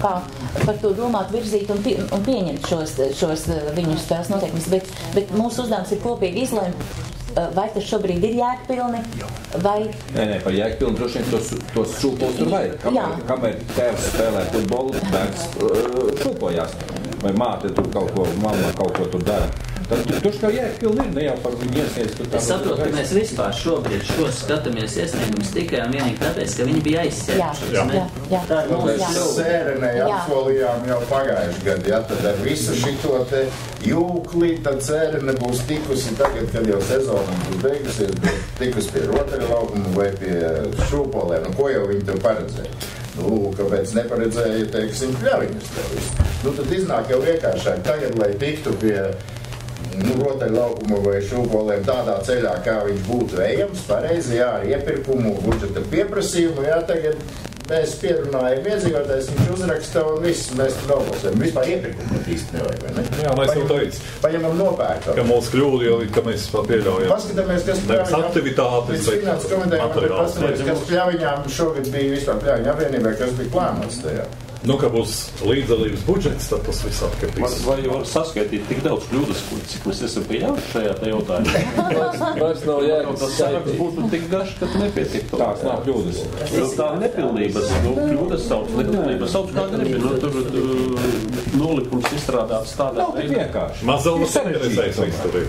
par to domāt, virzīt un pieņemt šos viņu spēles noteikumus, bet mūsu uzdevums ir kopīgi izlēmt, vai tas šobrīd ir jēgpilni, vai... Nē, par jēgpilni droši vien tos šūpos tur vajag. Kamēr tēvs spēlē futbolu, bērns šūpojās. Vai māte tur mamma kaut ko tur dara. Tad tur kā jēgpilni ir, ne jau par viņu iesniedz. Es saprotu, ka mēs vispār šobrīd šos skatāmies iesniegumus tikai un vienīgi tāpēc, ka viņi bija aizsējuši. Sērenei apsolījām jau pagājuši gadu, tad ar visu šito te jūkli, tad sērene būs tikusi tagad, kad jau sezona būs beigusies, tikus pie rotaļlaukuma vai pie šūpolēm. Ko jau viņi tev paredzēja? Kāpēc neparedzēja, teiksim, pļaviņus tev visu? Tad iznāk jau vienkāršāk tagad, lai tiktu pie rotaļlaukuma vai šūpolēm tādā ceļā, kā viņš būtu ejams, pareizi, ar iepirkumu, budžeta pieprasījumu, tagad mēs pierunājam iedzīvotājs, viņš uzraksta un viss, mēs tur nobalsojam. Vispār iepirkumu īsti nevajag, vai ne? Jā, mēs jau teicu. Paņemam nopērkam. Ka mums kļūda jau, ka mēs pieļaujam. Paskatāmies, kas pļaviņām... aktivitātes, bet finanses komentējumā, bet paskatāmies, kas pļaviņām šogad bija vispār pļaviņa apvienībā, kas bija plānots tajā. Ka būs līdzdalības budžets, tad tas viss atkritīs. Vai var saskaitīt tik daudz kļūdas, cik mēs esam pieļaujuši šajā jautājumā? Vairs nav jēgas. Tas saraksts būtu tik garš, ka nepietiktu. Tās nav kļūdas. Tā nepilnības, kļūdas sauc, nepilnības sauc kā gribi. Tur nolikums izstrādāts tādā veidā.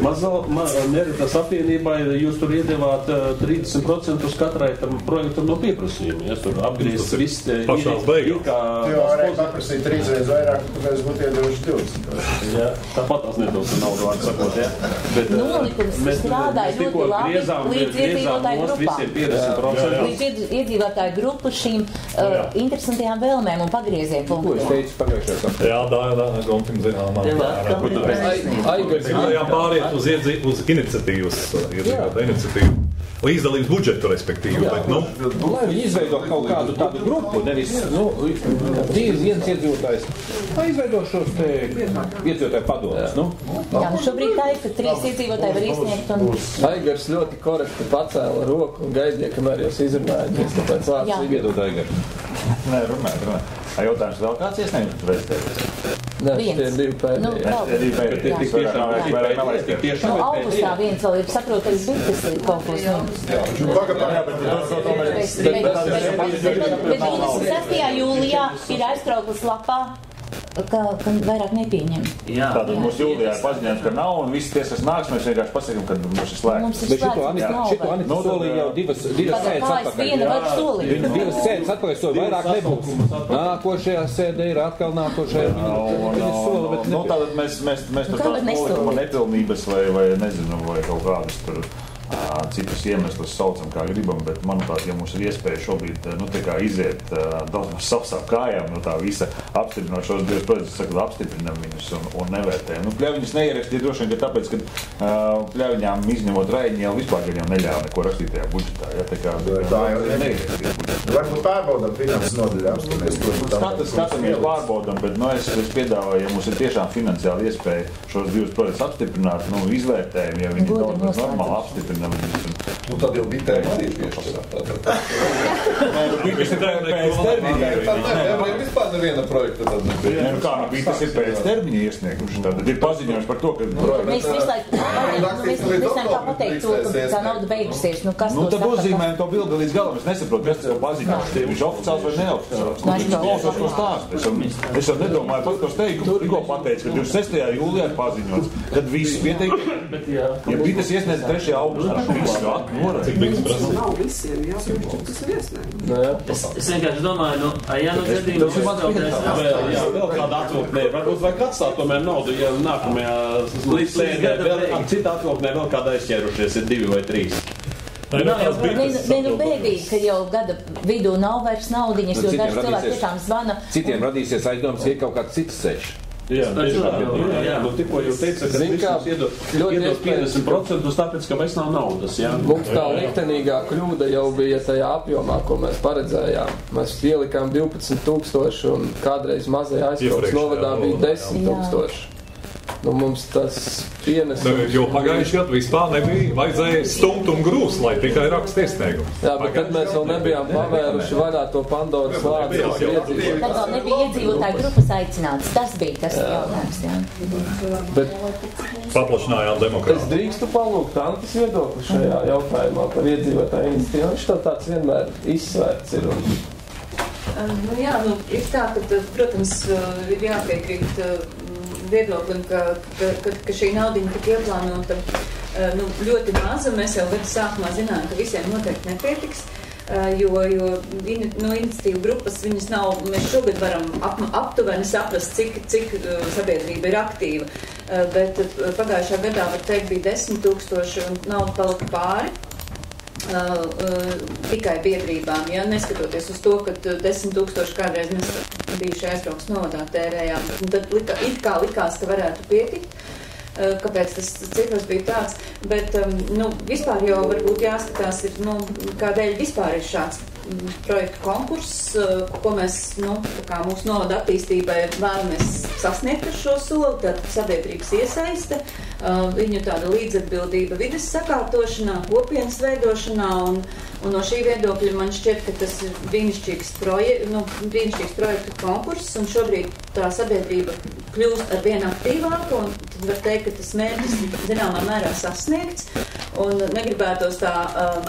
Mazal Neritas apvienībai jūs tur iedevāt 30% katrai tam projektam no pieprasījuma. Ja tur apgriezt viss pašās beigās. Varēja paprasīt 3 reizes vairāk, tad mēs būtu iedevuši 20. Jā, tāpat tās nedotu naudu vārdu sakot, Bet nolikums strādāja ļoti labi līdz iedzīvotāju grupām. Līdz iedzīvotāju grupu šīm interesantajām vēlmēm un pagrieziem punktiem. Ko es teicu pagājušajā? Jā, Gontim zināmā. Jā, pāriet uz iniciatīvu. Līdzdalības budžetu, respektīvi. Lai viņi izveido kaut kādu tādu grupu, nevis, viens iedzīvotājs, lai izveido šos te iedzīvotāju padomus, šobrīd tā ir, ka 3 iedzīvotāji var izsniegt un... Aigars ļoti korekti pacēla roku un gaidīja, kamēr jūs izrunājat, tāpēc vārds ir iedot Aigaru. Nē, runājot. Jautājums vēl kāds iesniegums vēstēties? Nē, tie ir 2 pēdējie. Augustā viens vēl ir saprotais, bet tas ir kaut ko Bet 26. jūlijā ir aiztrauklis lapā, ka vairāk nepieņem. Tātad mums jūlijā ir paziņojums, ka nav, un visi tiesas nāks, mēs vienkārši pasakām, ka mums ir slēgts. Bet šito Anita solīja jau divas sēdes atpakaļ. Divas sēdes atpakaļ solīja, vairāk nebūs. Nākošajā sēdē ir atkal nākošajā. Tātad mēs tur nepilnības vai nezinu, vai kaut kādas tur citus iemeslus saucam, kā gribam, bet, manuprāt, ja mums ir iespēja šobrīd, tā kā iziet daudz no savsām kājām, no tā visa apstiprinot šos divus projektus, sakot, apstiprinam viņus un nevērtējam. Pļaviņus neierakstīja droši vien, ka tāpēc, ka pļaviņām izņemot Raiņi jau vispār jau neļāva neko rakstīt tajā budžetā, tā kā tā jau neierakstīja budžetā. Varbūt pārbaudam finanses nodaļā. Skatāmies pārbaudam, bet, es piedāvāju, ja mums ir tiešām finansiāli iespēja šos divus projektus apstiprināt, izvērtējam, ja viņi daudz normāli apstiprināt. Tad jau bija tēma arī piešķirta. Tas ir pēc termiņa. Vispār neviena projekta tad nebija. Tas ir pēc termiņa iesnieguši. Tad ir paziņojums par to, ka... Mēs visu laiku kā pateikt to, ka tā nauda beigusies. Tad uzzīmējam to bildi līdz galam. Es nesaprotu, kas tas paziņojums. Viņš oficiāls vai neoficiāls. Viņš klausās, ko stāst. Es jau nedomāju par to steigumu. Tikko pateicu, ka 26. jūlijā ir paziņots. Tad viss pietiek. Ja bija tas iesniedz 3. augustā. Nav visiem jāsaka, tas ir iesniegums. Es vienkārši domāju, gadījumā vēl kāda atvilknē, varbūt vajag atstāt tomēr naudu, ja nākamajā sēdē cita atvilknē vēl kāda aizķērušies ir 2 vai 3. Bēdīgi, ka jau gada vidū nav vairs naudiņas, jo daži cilvēki tiešām zvana. Citiem radīsies aizdoms, ka ir kaut kāds cits ceļš. Jā, tikko jau teica, ka visus iedod 50%, tāpēc, ka vairs nav naudas, jā. Mums tā liktenīgā kļūda jau bija tajā apjomā, ko mēs paredzējām. Mēs ielikām 12,000 un kādreiz mazajā Aizkraukles novadā bija 10,000. Nu, mums tas pienes... Jo pagājuši gadu vispār nebija, vajadzēja stumt un grūst, lai tikai raksta iesniegumu. Jā, bet tad mēs vēl nebijām pavēruši vaļā to Pandoras lādi, kas ir iedzīvotāji. Tad vēl nebija iedzīvotāju grupas aicināts. Tas bija tas jautājums, jā. Bet paplašinājām demokrātu. Es drīkstu palūgt Antas viedokli šajā jautājumā par iedzīvotāju iniciatīvu. Viņš tāds vienmēr izsvērts ir. Ir tā, ka, protams, ir jāpiekrīt viedoklim, ka šī naudiņa tika ieplānota ļoti maza. Mēs jau gadu sākumā zinājām, ka visiem noteikti nepietiks, jo iniciatīvu grupas viņas nav, mēs šogad varam aptuveni saprast, cik sabiedrība ir aktīva, bet pagājušā gadā, var teikt, bija 10,000 un nauda palika pāri. Tikai biedrībām, ja, neskatoties uz to, ka 10,000 kādreiz mēs bijuši Aizkraukles novadā tērējām, tad likās, ka varētu pietikt, kāpēc tas cifras bija tāds, bet, vispār jau varbūt jāskatās ir, kādēļ vispār ir šāds projektu konkurss, ko mēs, kā mūsu novada attīstībai vēlamies sasniegt ar šo soli, tad sabiedrības iesaiste, viņu tāda līdzatbildība vides sakārtošanā, kopienas veidošanā, un no šī viedokļa man šķiet, ka tas ir brīnišķīgs projektu konkurss, un šobrīd tā sabiedrība kļūst ar vien aktīvāku, un tad var teikt, ka tas mērķis zināmā mērā sasniegts, un negribētos tā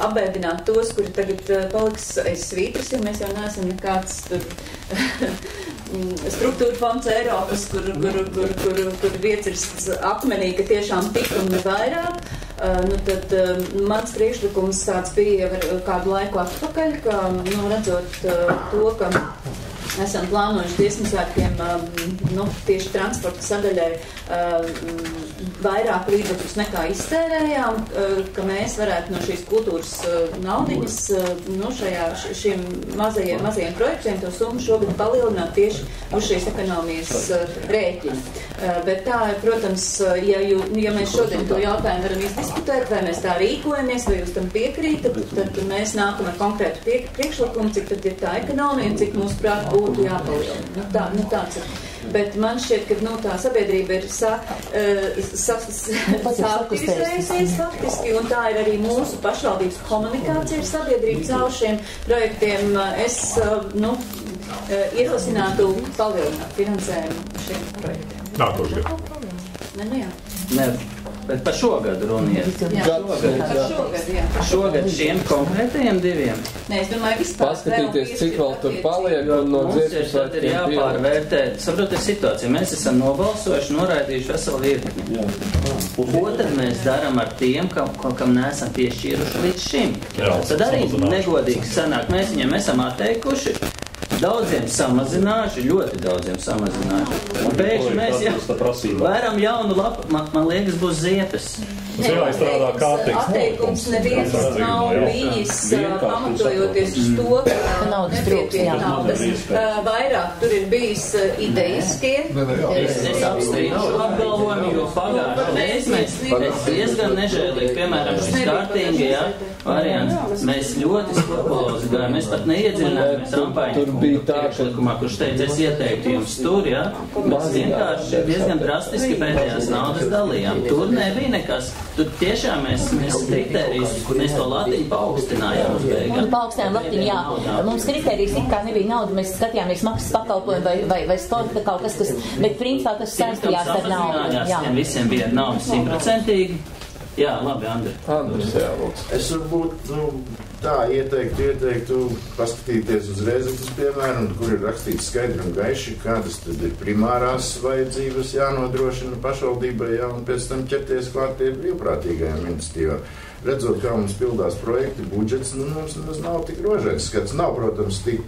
apbēdināt tos, kuri tagad paliks aiz svītras, jo mēs jau neesam nekāds tur struktūra fonds Eiropas, kur viecirsts akmenī, ka tiešām tik un ne vairāk. Tad mans priekšlikums tāds bija jau kādu laiku atpakaļ, ka, redzot to, ka esam plānojuši Dziesmu svētkiem, tieši transporta sadaļai vairāk līdzekļus nekā iztērējām, ka mēs varētu no šīs kultūras naudiņas, šiem mazajiem projektiem to summu šogad palielināt tieši uz šīs ekonomijas rēķina. Bet tā, protams, ja mēs šodien to jautājumu varam izdiskutēt, vai mēs tā rīkojamies, vai jūs tam piekrītat, tad mēs nākam ar konkrētu priekšlikumu, cik tad ir tā ekonomija un cik mūsu prāt būtu jāpalielina. Tāds ir. Bet man šķiet, ka tā sabiedrība ir saaktivizējusies faktiski, un tā ir arī mūsu pašvaldības komunikācija ar sabiedrību caur šiem projektiem. Es ierosinātu palielināt finansējumu šiem projektiem. Nākošajā. Ne, bet par šo gadu runiet. Šogad šiem konkrētajiem diviem. Nē, es domāju, vispār. Paskatīties, cik vēl tur paliek un no Dziesmu svētkiem ir jāpārvērtē. Saprotiet situāciju. Mēs esam nobalsojuši, noraidījuši veselu virkni. Ko tad mēs darām ar tiem, kam neesam piešķīruši līdz šim? Tad arī negodīgi sanāk. Mēs viņiem esam atteikuši. Daudziem samazinājuši, ļoti daudziem samazinājuši. Un pēkšņi mēs jau varam jaunu lapu, man liekas, būs ziepes. Atteikums neviens nav bijis pamatojoties uz to, ka nepietiek naudas. Vairāk tur ir bijis ideiskie. Es apstrīdu apgalvojumu, jo pagājuši mēs diezgan nežēlīgi, piemēram, šis kārtīgi, variants. Mēs ļoti skrupulozi gājām, mēs pat neiedziļinājāmies Ampaņu priekšlikumā, kurš teica, es ieteiktu jums tur, mēs vienkārši diezgan drastiski pēdējās naudas dalījām. Tur nebija nekas. Tur tiešām mēs kritērijus, mēs to latiņu paaugstinājām uz beigām. Paaugstinājām latiņu, jā. Mums kritērijus it kā nebija nauda, mēs skatījāmies maksas pakalpojumu vai sporta kaut kas, bet principā tas saistījās ar naudu. Tiem visiem bija nauda 100%. Jā, labi, Andri. Es varbūt tā ieteiktu paskatīties uz Rēzeknes piemēru, kur ir rakstīts skaidri un gaiši, kādas tad ir primārās vajadzības jānodrošina pašvaldībai, un pēc tam ķerties klāt pie brīvprātīgajām iniciatīvām. Redzot, kā mums pildās projekti, budžets, mums nav tik rožains skats. Nav, protams, tik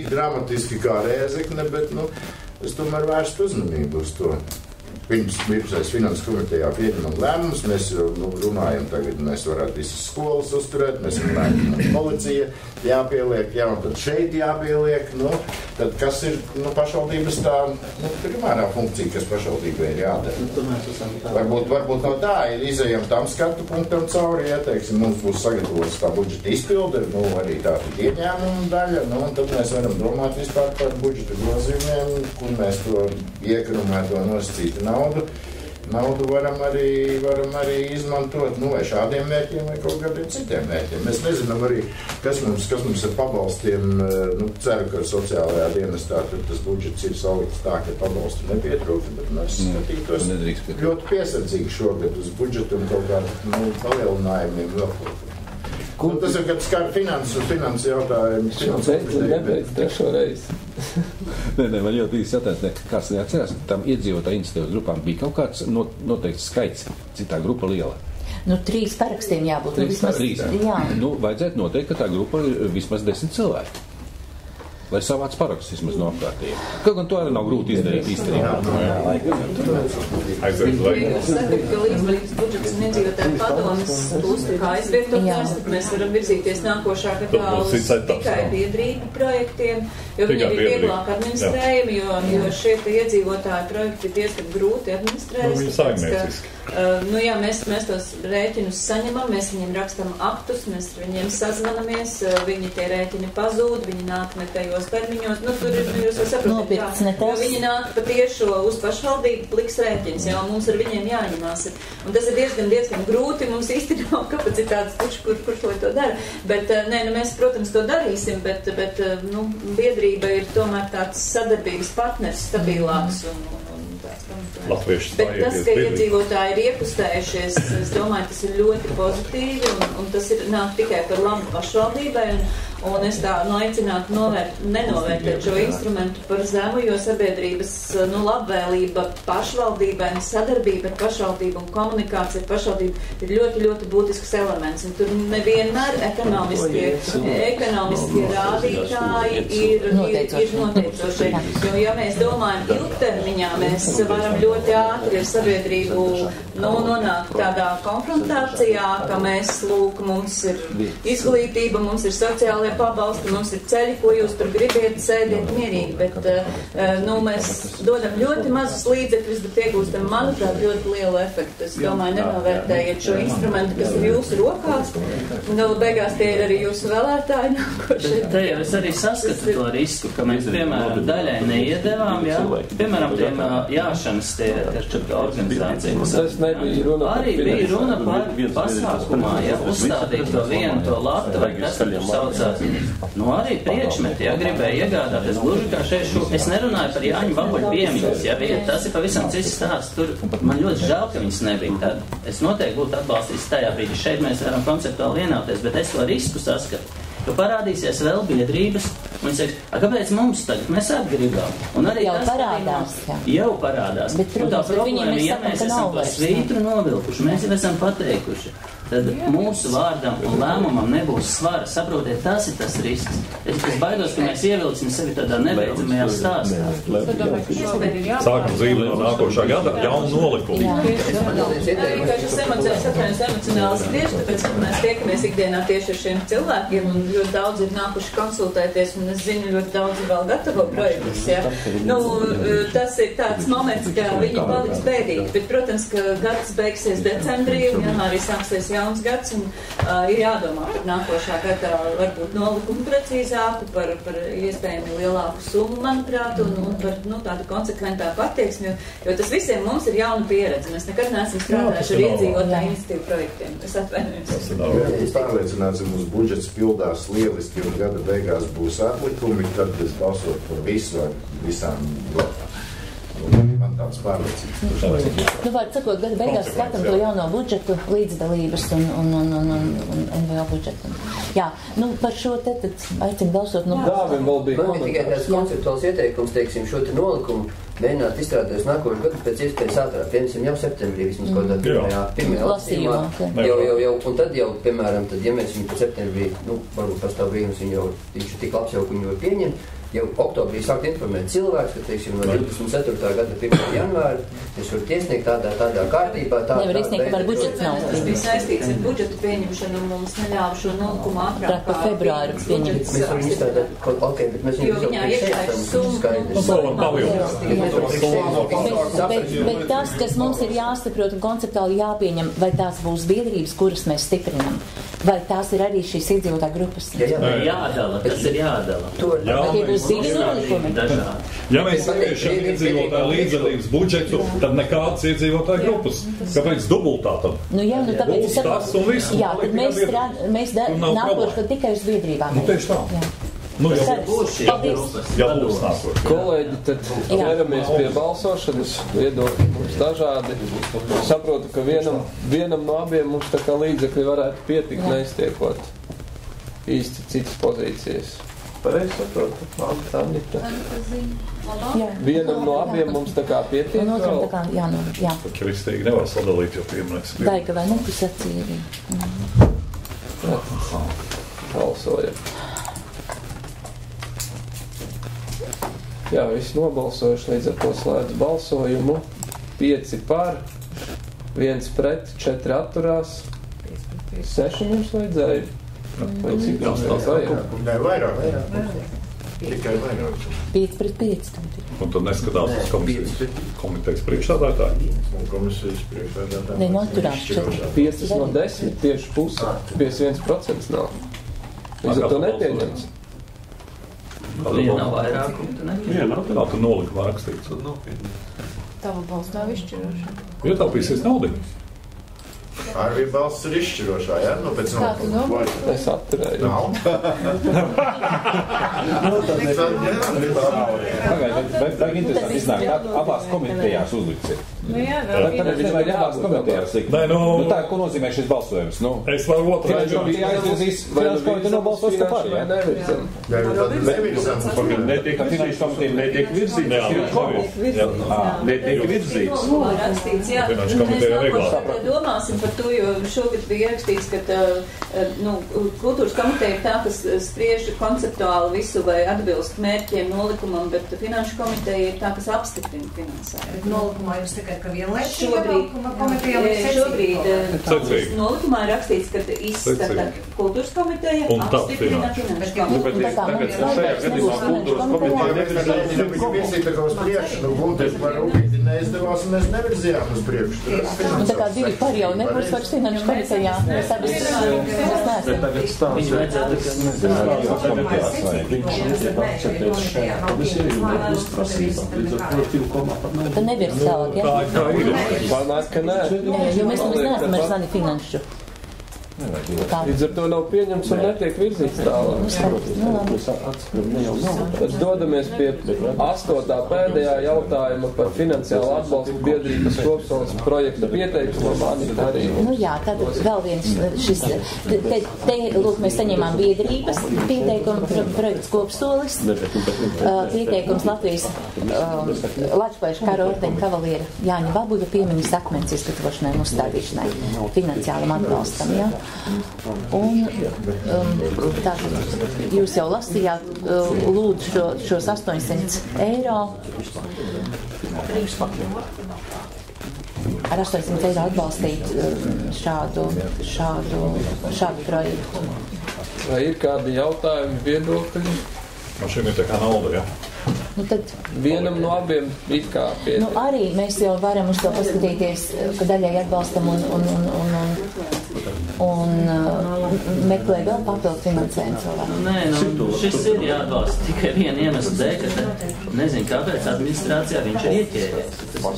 dramatiski kā Rēzekne, bet es tomēr vērstu uzmanību uz to. pirms finanses komitejā pieņemam lēmumus, mēs runājam tagad, mēs varētu visas skolas uzturēt, mēs runājam, policija jāpieliek, un tad šeit jāpieliek, tad kas ir pašvaldības tā primārā funkcija, kas pašvaldībai ir jādara. Varbūt no tā ir izējam tam skatu punktam cauri, teiksim, mums būs sagatavots tā budžeta izpilde, arī tā ieņēmuma daļa, un tad mēs varam domāt vispār par budžeta grozījumiem, kur mēs to iekrumēto nosacītu naudu varam arī izmantot, vai šādiem mērķiem, vai kaut kādiem citiem mērķiem. Mēs nezinām arī, kas mums ar pabalstiem, ceru, ka sociālajā dienestā tas budžets ir salikts tā, ka pabalstu nepietrūkst, bet mēs skatītos ļoti piesardzīgi šogad uz budžetu un kaut kādu palielinājumiem vēl kaut ko. Tas ir, kad skar finanses jautājums. Nebeidz trešo reizi. Nē, man ļoti īsti jautājums, kāds neatcerās, ka tam iedzīvotāju iniciatīvas grupām bija kaut kāds noteikts skaits, citā grupa liela. 3 parakstiem jābūt. 3. Jā. Vajadzētu noteikt, ka tā grupa ir vismaz 10 cilvēki. Lai savāc parakstus vismaz no apkārtējiem. Kaut gan to arī nav grūti izdarīt īstenībā. Es saku, ka līdzvalības budžets un iedzīvotāju padomas būs tā kā aizvietotājs, tad mēs varam virzīties nākošā gadā uz tikai biedrību projektiem, jo viņi ir vieglāk administrējami, jo šie iedzīvotāju projekti ir diezgan grūti administrējami. Jā, mēs tos rēķinus saņemam, mēs viņiem rakstam aktus, mēs ar viņiem sazvanamies, viņi tie rēķini pazūd, viņi nāk ne tajos termiņos, tur ir, jūs jau saprotat, jo viņi nāk patiešo uz pašvaldību pliks rēķins, un mums ar viņiem jāņemās. Un tas ir diezgan grūti, mums īsti nav kapacitātes, kurš lai to dara. Bet, mēs, protams, to darīsim, bet biedrība ir tomēr tāds sadarbības partners stabilāks un bet tas, ka iedzīvotāji ir iepustējušies, es domāju, tas ir ļoti pozitīvi un tas nāk tikai par labu pašvaldībai un es tā aicinātu nenovērtēt šo instrumentu par zemu, jo sabiedrības labvēlība pašvaldībai un sadarbība ar pašvaldību un komunikācija ar pašvaldību ir ļoti, ļoti būtisks elements. Un tur nevienmēr ekonomiskie rādītāji ir noteicošie. Jo, ja mēs domājam ilgtermiņā, mēs varam ļoti ātri ar sabiedrību nonākt tādā konfrontācijā, ka mēs, mums ir izglītība, mums ir sociālajā pabalsti, mums ir ceļi, ko jūs tur gribiet, sēdiet mierīgi, bet mēs dodam ļoti mazus līdzekļus, bet iegūstam, manuprāt, ļoti lielu efektu. Es domāju, nenovērtējiet šo instrumentu, kas ir jūsu rokās, un beigās tie ir arī jūsu vēlētāji nākošie. Te jau es arī saskatu to risku, ka mēs, piemēram, daļai neiedevām, piemēram, tiem jāšanas tie organizācijas. Tas nebija runa arī bija runa par pasākumā, uzstādīt to vienu, to latu, vai kas tur saucās. Arī priekšmeti, gribēja iegādāties gluži kā šeit es nerunāju par Jāņu Vaboļu piemiņas, tas ir pavisam cits stāsts. Tur man ļoti žēl, ka viņas nebija tad. Es noteikti būtu atbalstījis tajā brīdī. Šeit mēs varam konceptuāli vienoties, bet es to risku saskatu. Jo parādīsies vēl biedrības, un viņi saka, kāpēc mums tagad? Mēs atgribām. Un arī jau parādās. Jau parādās. Bet, protams, un tā problēma, ja mēs esam to svītru novilkuši, mēs jau esam pateikuši, tad mūsu vārdam un lēmumam nebūs svara. Saprotiet, tas ir tas risks. Es baidos, ka mēs ievilksim sevi tādā nebeidzamajā stāstā. Sākam dzīvi no nākošā gada jaunu nolikumu. Tas emocionāli spriež, tāpēc, ka mēs tiekamies ikdienā tieši ar šiem cilvēkiem un ļoti daudz ir nākuši konsultēties un es zinu, ļoti daudz vēl gatavo projektus. Tas ir tāds moments, ka viņi paliks bēdīgi, bet, protams, ka gads beigsies decembrī un janvārī sāksies jauns gads un ir jādomā par nākošā gadā varbūt nolikumu precīzāku, par iespējami lielāku summu, manuprāt, un par tādu konsekventāku attieksmi, jo tas visiem mums ir jauna pieredze. Mēs nekad neesam strādājuši ar iedzīvotāju iniciatīvu projektiem. Es atvainojos. Es pārliecināts, ka mūsu budžets pildās lieliski un gada beigās būs atlikumi, tad es balsotu par visu ar visām grupām. Man tāds pārliecības. Var sakot, gada beigās skatām to jauno budžetu, līdzdalības un NVO budžetu. Jā, par šo te tad aicinu balsot. Man tikai tāds konceptuāls ieteikums, teiksim, šo te nolikumu mēģināt izstrādāt nākošu gadu pēc iespējas ātrāk, piemēram, jau septembrī, vismaz kaut kādā pirmajā lasījumā. Un tad jau, piemēram, ja mēs viņu pēc septembrī, varbūt pastāv brīnums, viņš ir tik labs jau, ka viņu var pieņemt, jau oktobrī sākt informēt cilvēks, ka, teiksim, no 24. gada 1. janvāra es varu iesniegt tādā kārtībā. Nevar iesniegt, par budžetu nav. Tas bija saistīts ar budžetu pieņemšanu un mums neļāva šo 0,8 ātrāk. Pa februāru pieņemt. Mēs varam izstrādāt, ok, bet mēs jo viņā iekšājas summa. Bet tas, kas mums ir jāsaprot un konceptuāli jāpieņem, vai tās būs biedrības, kuras mēs stiprinam, vai tās ir arī šīs iedzīvotāju grupas? Jādala, tas ir jādala. Ja mēs ieviešam iedzīvotāju līdzdalības budžetu, tad nekādas iedzīvotāju grupas. Kāpēc dubultā tad? Nu jā, nu tāpēc būs tas un viss. Jā, tad mēs nākošu tikai uz biedrībām. Nu tieši tā. Jā. Nu, jā būs nākoši. Kolēģi, tad ķeramies pie balsošanas, viedokļi mums dažādi. Saprotu, ka vienam no abiem mums tā kā līdzekļi varētu pietikt, neiztiekot īsti citas pozīcijas. Pareizi saprotu, Anita. Vienam no abiem mums tā kā pietiek. Un otram tā kā, jā. Kristīgi nevar sadalīt, jo piemērs. Daiga vai nepusacīja arī. Balsojam. Jā, visi nobalsojuši, līdz ar to slēdz balsojumu. 5 par, 1 pret, 4 atturās. 6 mums vajadzēja. Vai cik mums tā vajag? Nē, vairāk. Tikai vairāk. 5 pret 5. Un tad neskatās uz komitejas priekšsādātāju? Komisijas priekšsādātāju. Nē, atturās 5 no 10, tieši pusi, 51% nav. Līdz ar to nepieņems. Ja nav vairākumu, tad nepieņems. Tā tu nolikumā rakstīts. Tava balss nav izšķiroša. Ietaupīsies naudu. Arī balss ir izšķirošā, jā? Nu, pēc es atturēju. Nav. Vajag interesanti iznāk, abās komitejās uzlikts ir. Nu jā, tad es nevajag abās komitejās likt. Nu tā, ko nozīmē šis balsojums? Es varu otru. Finanšu komiteja aizvirzīs, finanšu komiteja nobalsos kopā, jā? Nevirzam. Finanšu komiteja netiek virzīts. Netiek virzīts. Rakstīts, jā. Mēs nākošais domāsim par to, jo šogad bija rakstīts, ka kultūras komiteja ir tā, kas spriež konceptuāli visu vai atbilst mērķiem nolikumam, bet finanšu komiteja ir tā, kas apstiprina finansējumu. Nolikumā jūs tikai, ka vienlaicīgi šobrīd nolikumā ir rakstīts, ka izskata kultūras komiteja apstiprina finanšu komiteja. Tagad šajā gadījumā kultūras komiteja nevirzīt tā kā uz priekšu, Gunteļs par Rūpīti neizdevās un mēs nevirzījām uz priekšu. Tā kā divi par jau nebūs vairs finanšu komitejā. Mēs abas neesam. Viņu vajadzētu, tad nevirs tālāk, ja? Pārnāk, ka nē. Jo mēs neesam ar Zani finanšu. Līdz ar to nav pieņems un netiek virzīts tālāk. Tad dodamies pie 8. pēdējā jautājuma par finansiālu atbalstu biedrības Kopsolas projekta pieteikumam. Arī. Nu jā, tad vēl viens šis, te lūk, mēs saņēmām biedrības pieteikumu projekts Kopsolis, pieteikums Latvijas Latviešu kara ordeņa kavaliera Jāņa Babuļa piemiņas akmens izgatavošanai un uzstādīšanai finansiālam atbalstam, jā. Un tātad jūs jau lasījāt, lūdzu šos 800 eiro. Ar 800 eiro atbalstīt šādu projektu. Vai ir kādi jautājumi, viedokļi? Man šim ir tā kā nauda, jā? Nu tad, vienam no abiem it kā pietiek. Nu arī mēs jau varam uz to paskatīties, ka daļai atbalstam un meklē vēl papildu finansējumu cilvēku. Nē, šis ir jāatbalsta tikai viena iemesla dēļ, ka nezinu, kāpēc administrācijā viņš ir ieķēries.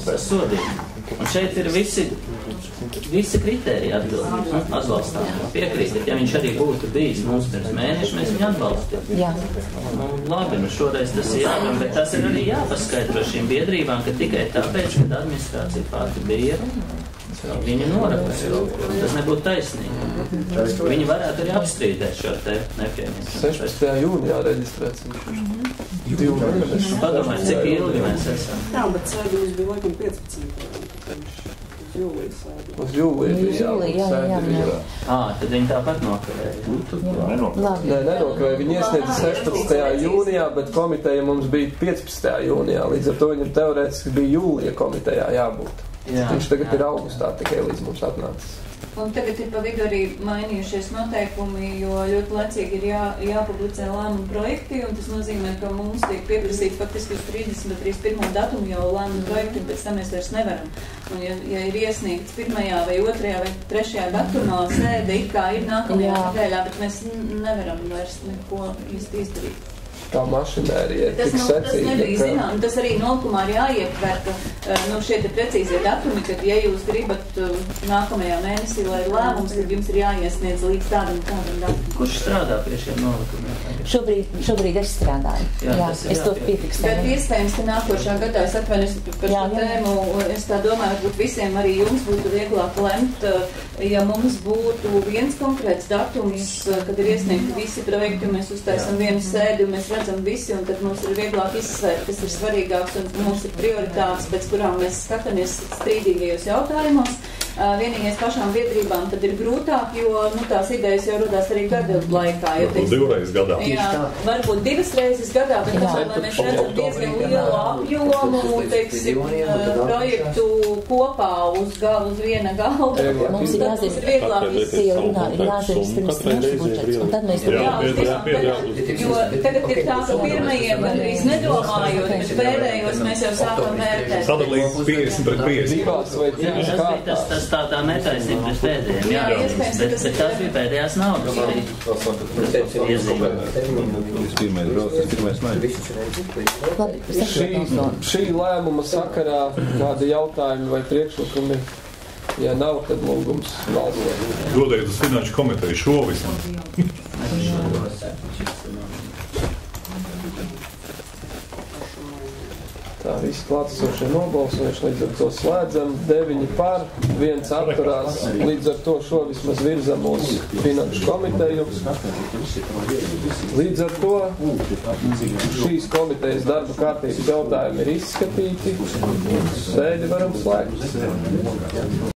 Tas sodīgi. Un šeit ir visi kritēriji atbalstām. Piekrītat, ja viņš arī būtu bijis mums pirms mēneša, mēs viņu atbalstītu. Jā. Labi, šoreiz tas ir jāpam, bet tas ir arī jāpaskaidro šīm biedrībām, ka tikai tāpēc, ka administrācija pati bija, viņi norakstīja. Tas nebūtu taisnīgi. Viņi varētu arī apstrīdēt šo te nepieņemšanu. 16. jūnijā reģistrēts. Padomājiet, cik ilgi mēs esam. Jā, bet sēdījums bija laikam 15. Uz jūliju, tad viņi tāpat nokavēja. Nē, nenokavēja. Viņi iesniedza 16. jūnijā, bet komiteja mums bija 15. jūnijā. Līdz ar to viņam teorētiski bija jūlija komitejā jābūt. Viņš tagad ir augustā tikai līdz mums atnācis. Un tagad ir pa vidu arī mainījušies noteikumi, jo ļoti laicīgi ir jāpublicē lēmumu projekti, un tas nozīmē, ka mums tiek pieprasīts faktiski uz 30 vai 31. datumu jau lēmumu projekti, un pēc tam mēs vairs nevaram. Un ja ir iesniegts 1. vai 2. vai 3. datumā sēde, it kā ir nākamajā nedēļā, bet mēs nevaram vairs neko īsti izdarīt. Tā mašinērija ir tik secīga. Tas nebija zinām, tas arī nolikumā ir jāietver, ka šie te precīzie datumi, kad ja jūs gribat nākamajā mēnesī, lai ir lēmums, tad jums ir jāiesniedz līdz tādam datumam. Kurš strādā pie šiem nolikumiem? Šobrīd es strādāju. Jā, es to piefiksēju. Bet iespējams, ka nākošā gadā es atvainojos par šo tēmu, es tā domāju, varbūt visiem arī jums būtu vieglāk lemt, ja mums būtu viens konkrēts datums, kad ir iesniegti visi projekti, un mēs uztaisam vienu sēdi, un mēs redzam visi, un tad mums ir vieglāk izsvērt, kas ir svarīgāks, un mums ir prioritātes, pēc kurām mēs skatāmies strīdīgajos jautājumos. Vienīgais pašām biedrībām tad ir grūtāk, jo tās idejas jau rodās arī gada laikā. Divreiz gadā. Jā, varbūt 2 reizes gadā, bet tā, lai mēs redzam diezgan lielu apjomu, teiksim, projektu kopā uz viena galda. Mums ir jāzina, ir jāzina pirms mūsu budžets, un tad mēs jo tagad ir tā, ka pirmajiem gandrīz nedomājot, bet pēdējos mēs jau sākam vērtēt. Sadalīts 50 pret 50. Tas tā netaisnība pret pēdējiem, jā, bet tās bija pēdējās naudas. Šī lēmuma sakarā kādi jautājumi vai priekšlikumi, ja nav, tad lūgums valdot. Godējot uz Finanšu komiteju šo vismaz. Tā visi klātesošie nobalsojuši, līdz ar to slēdzam 9 par, 1 atturās, līdz ar to šo vismaz virzam uz Finanšu komiteju. Līdz ar to šīs komitejas darba kārtības jautājumi ir izskatīti, sēdi varam slēgt.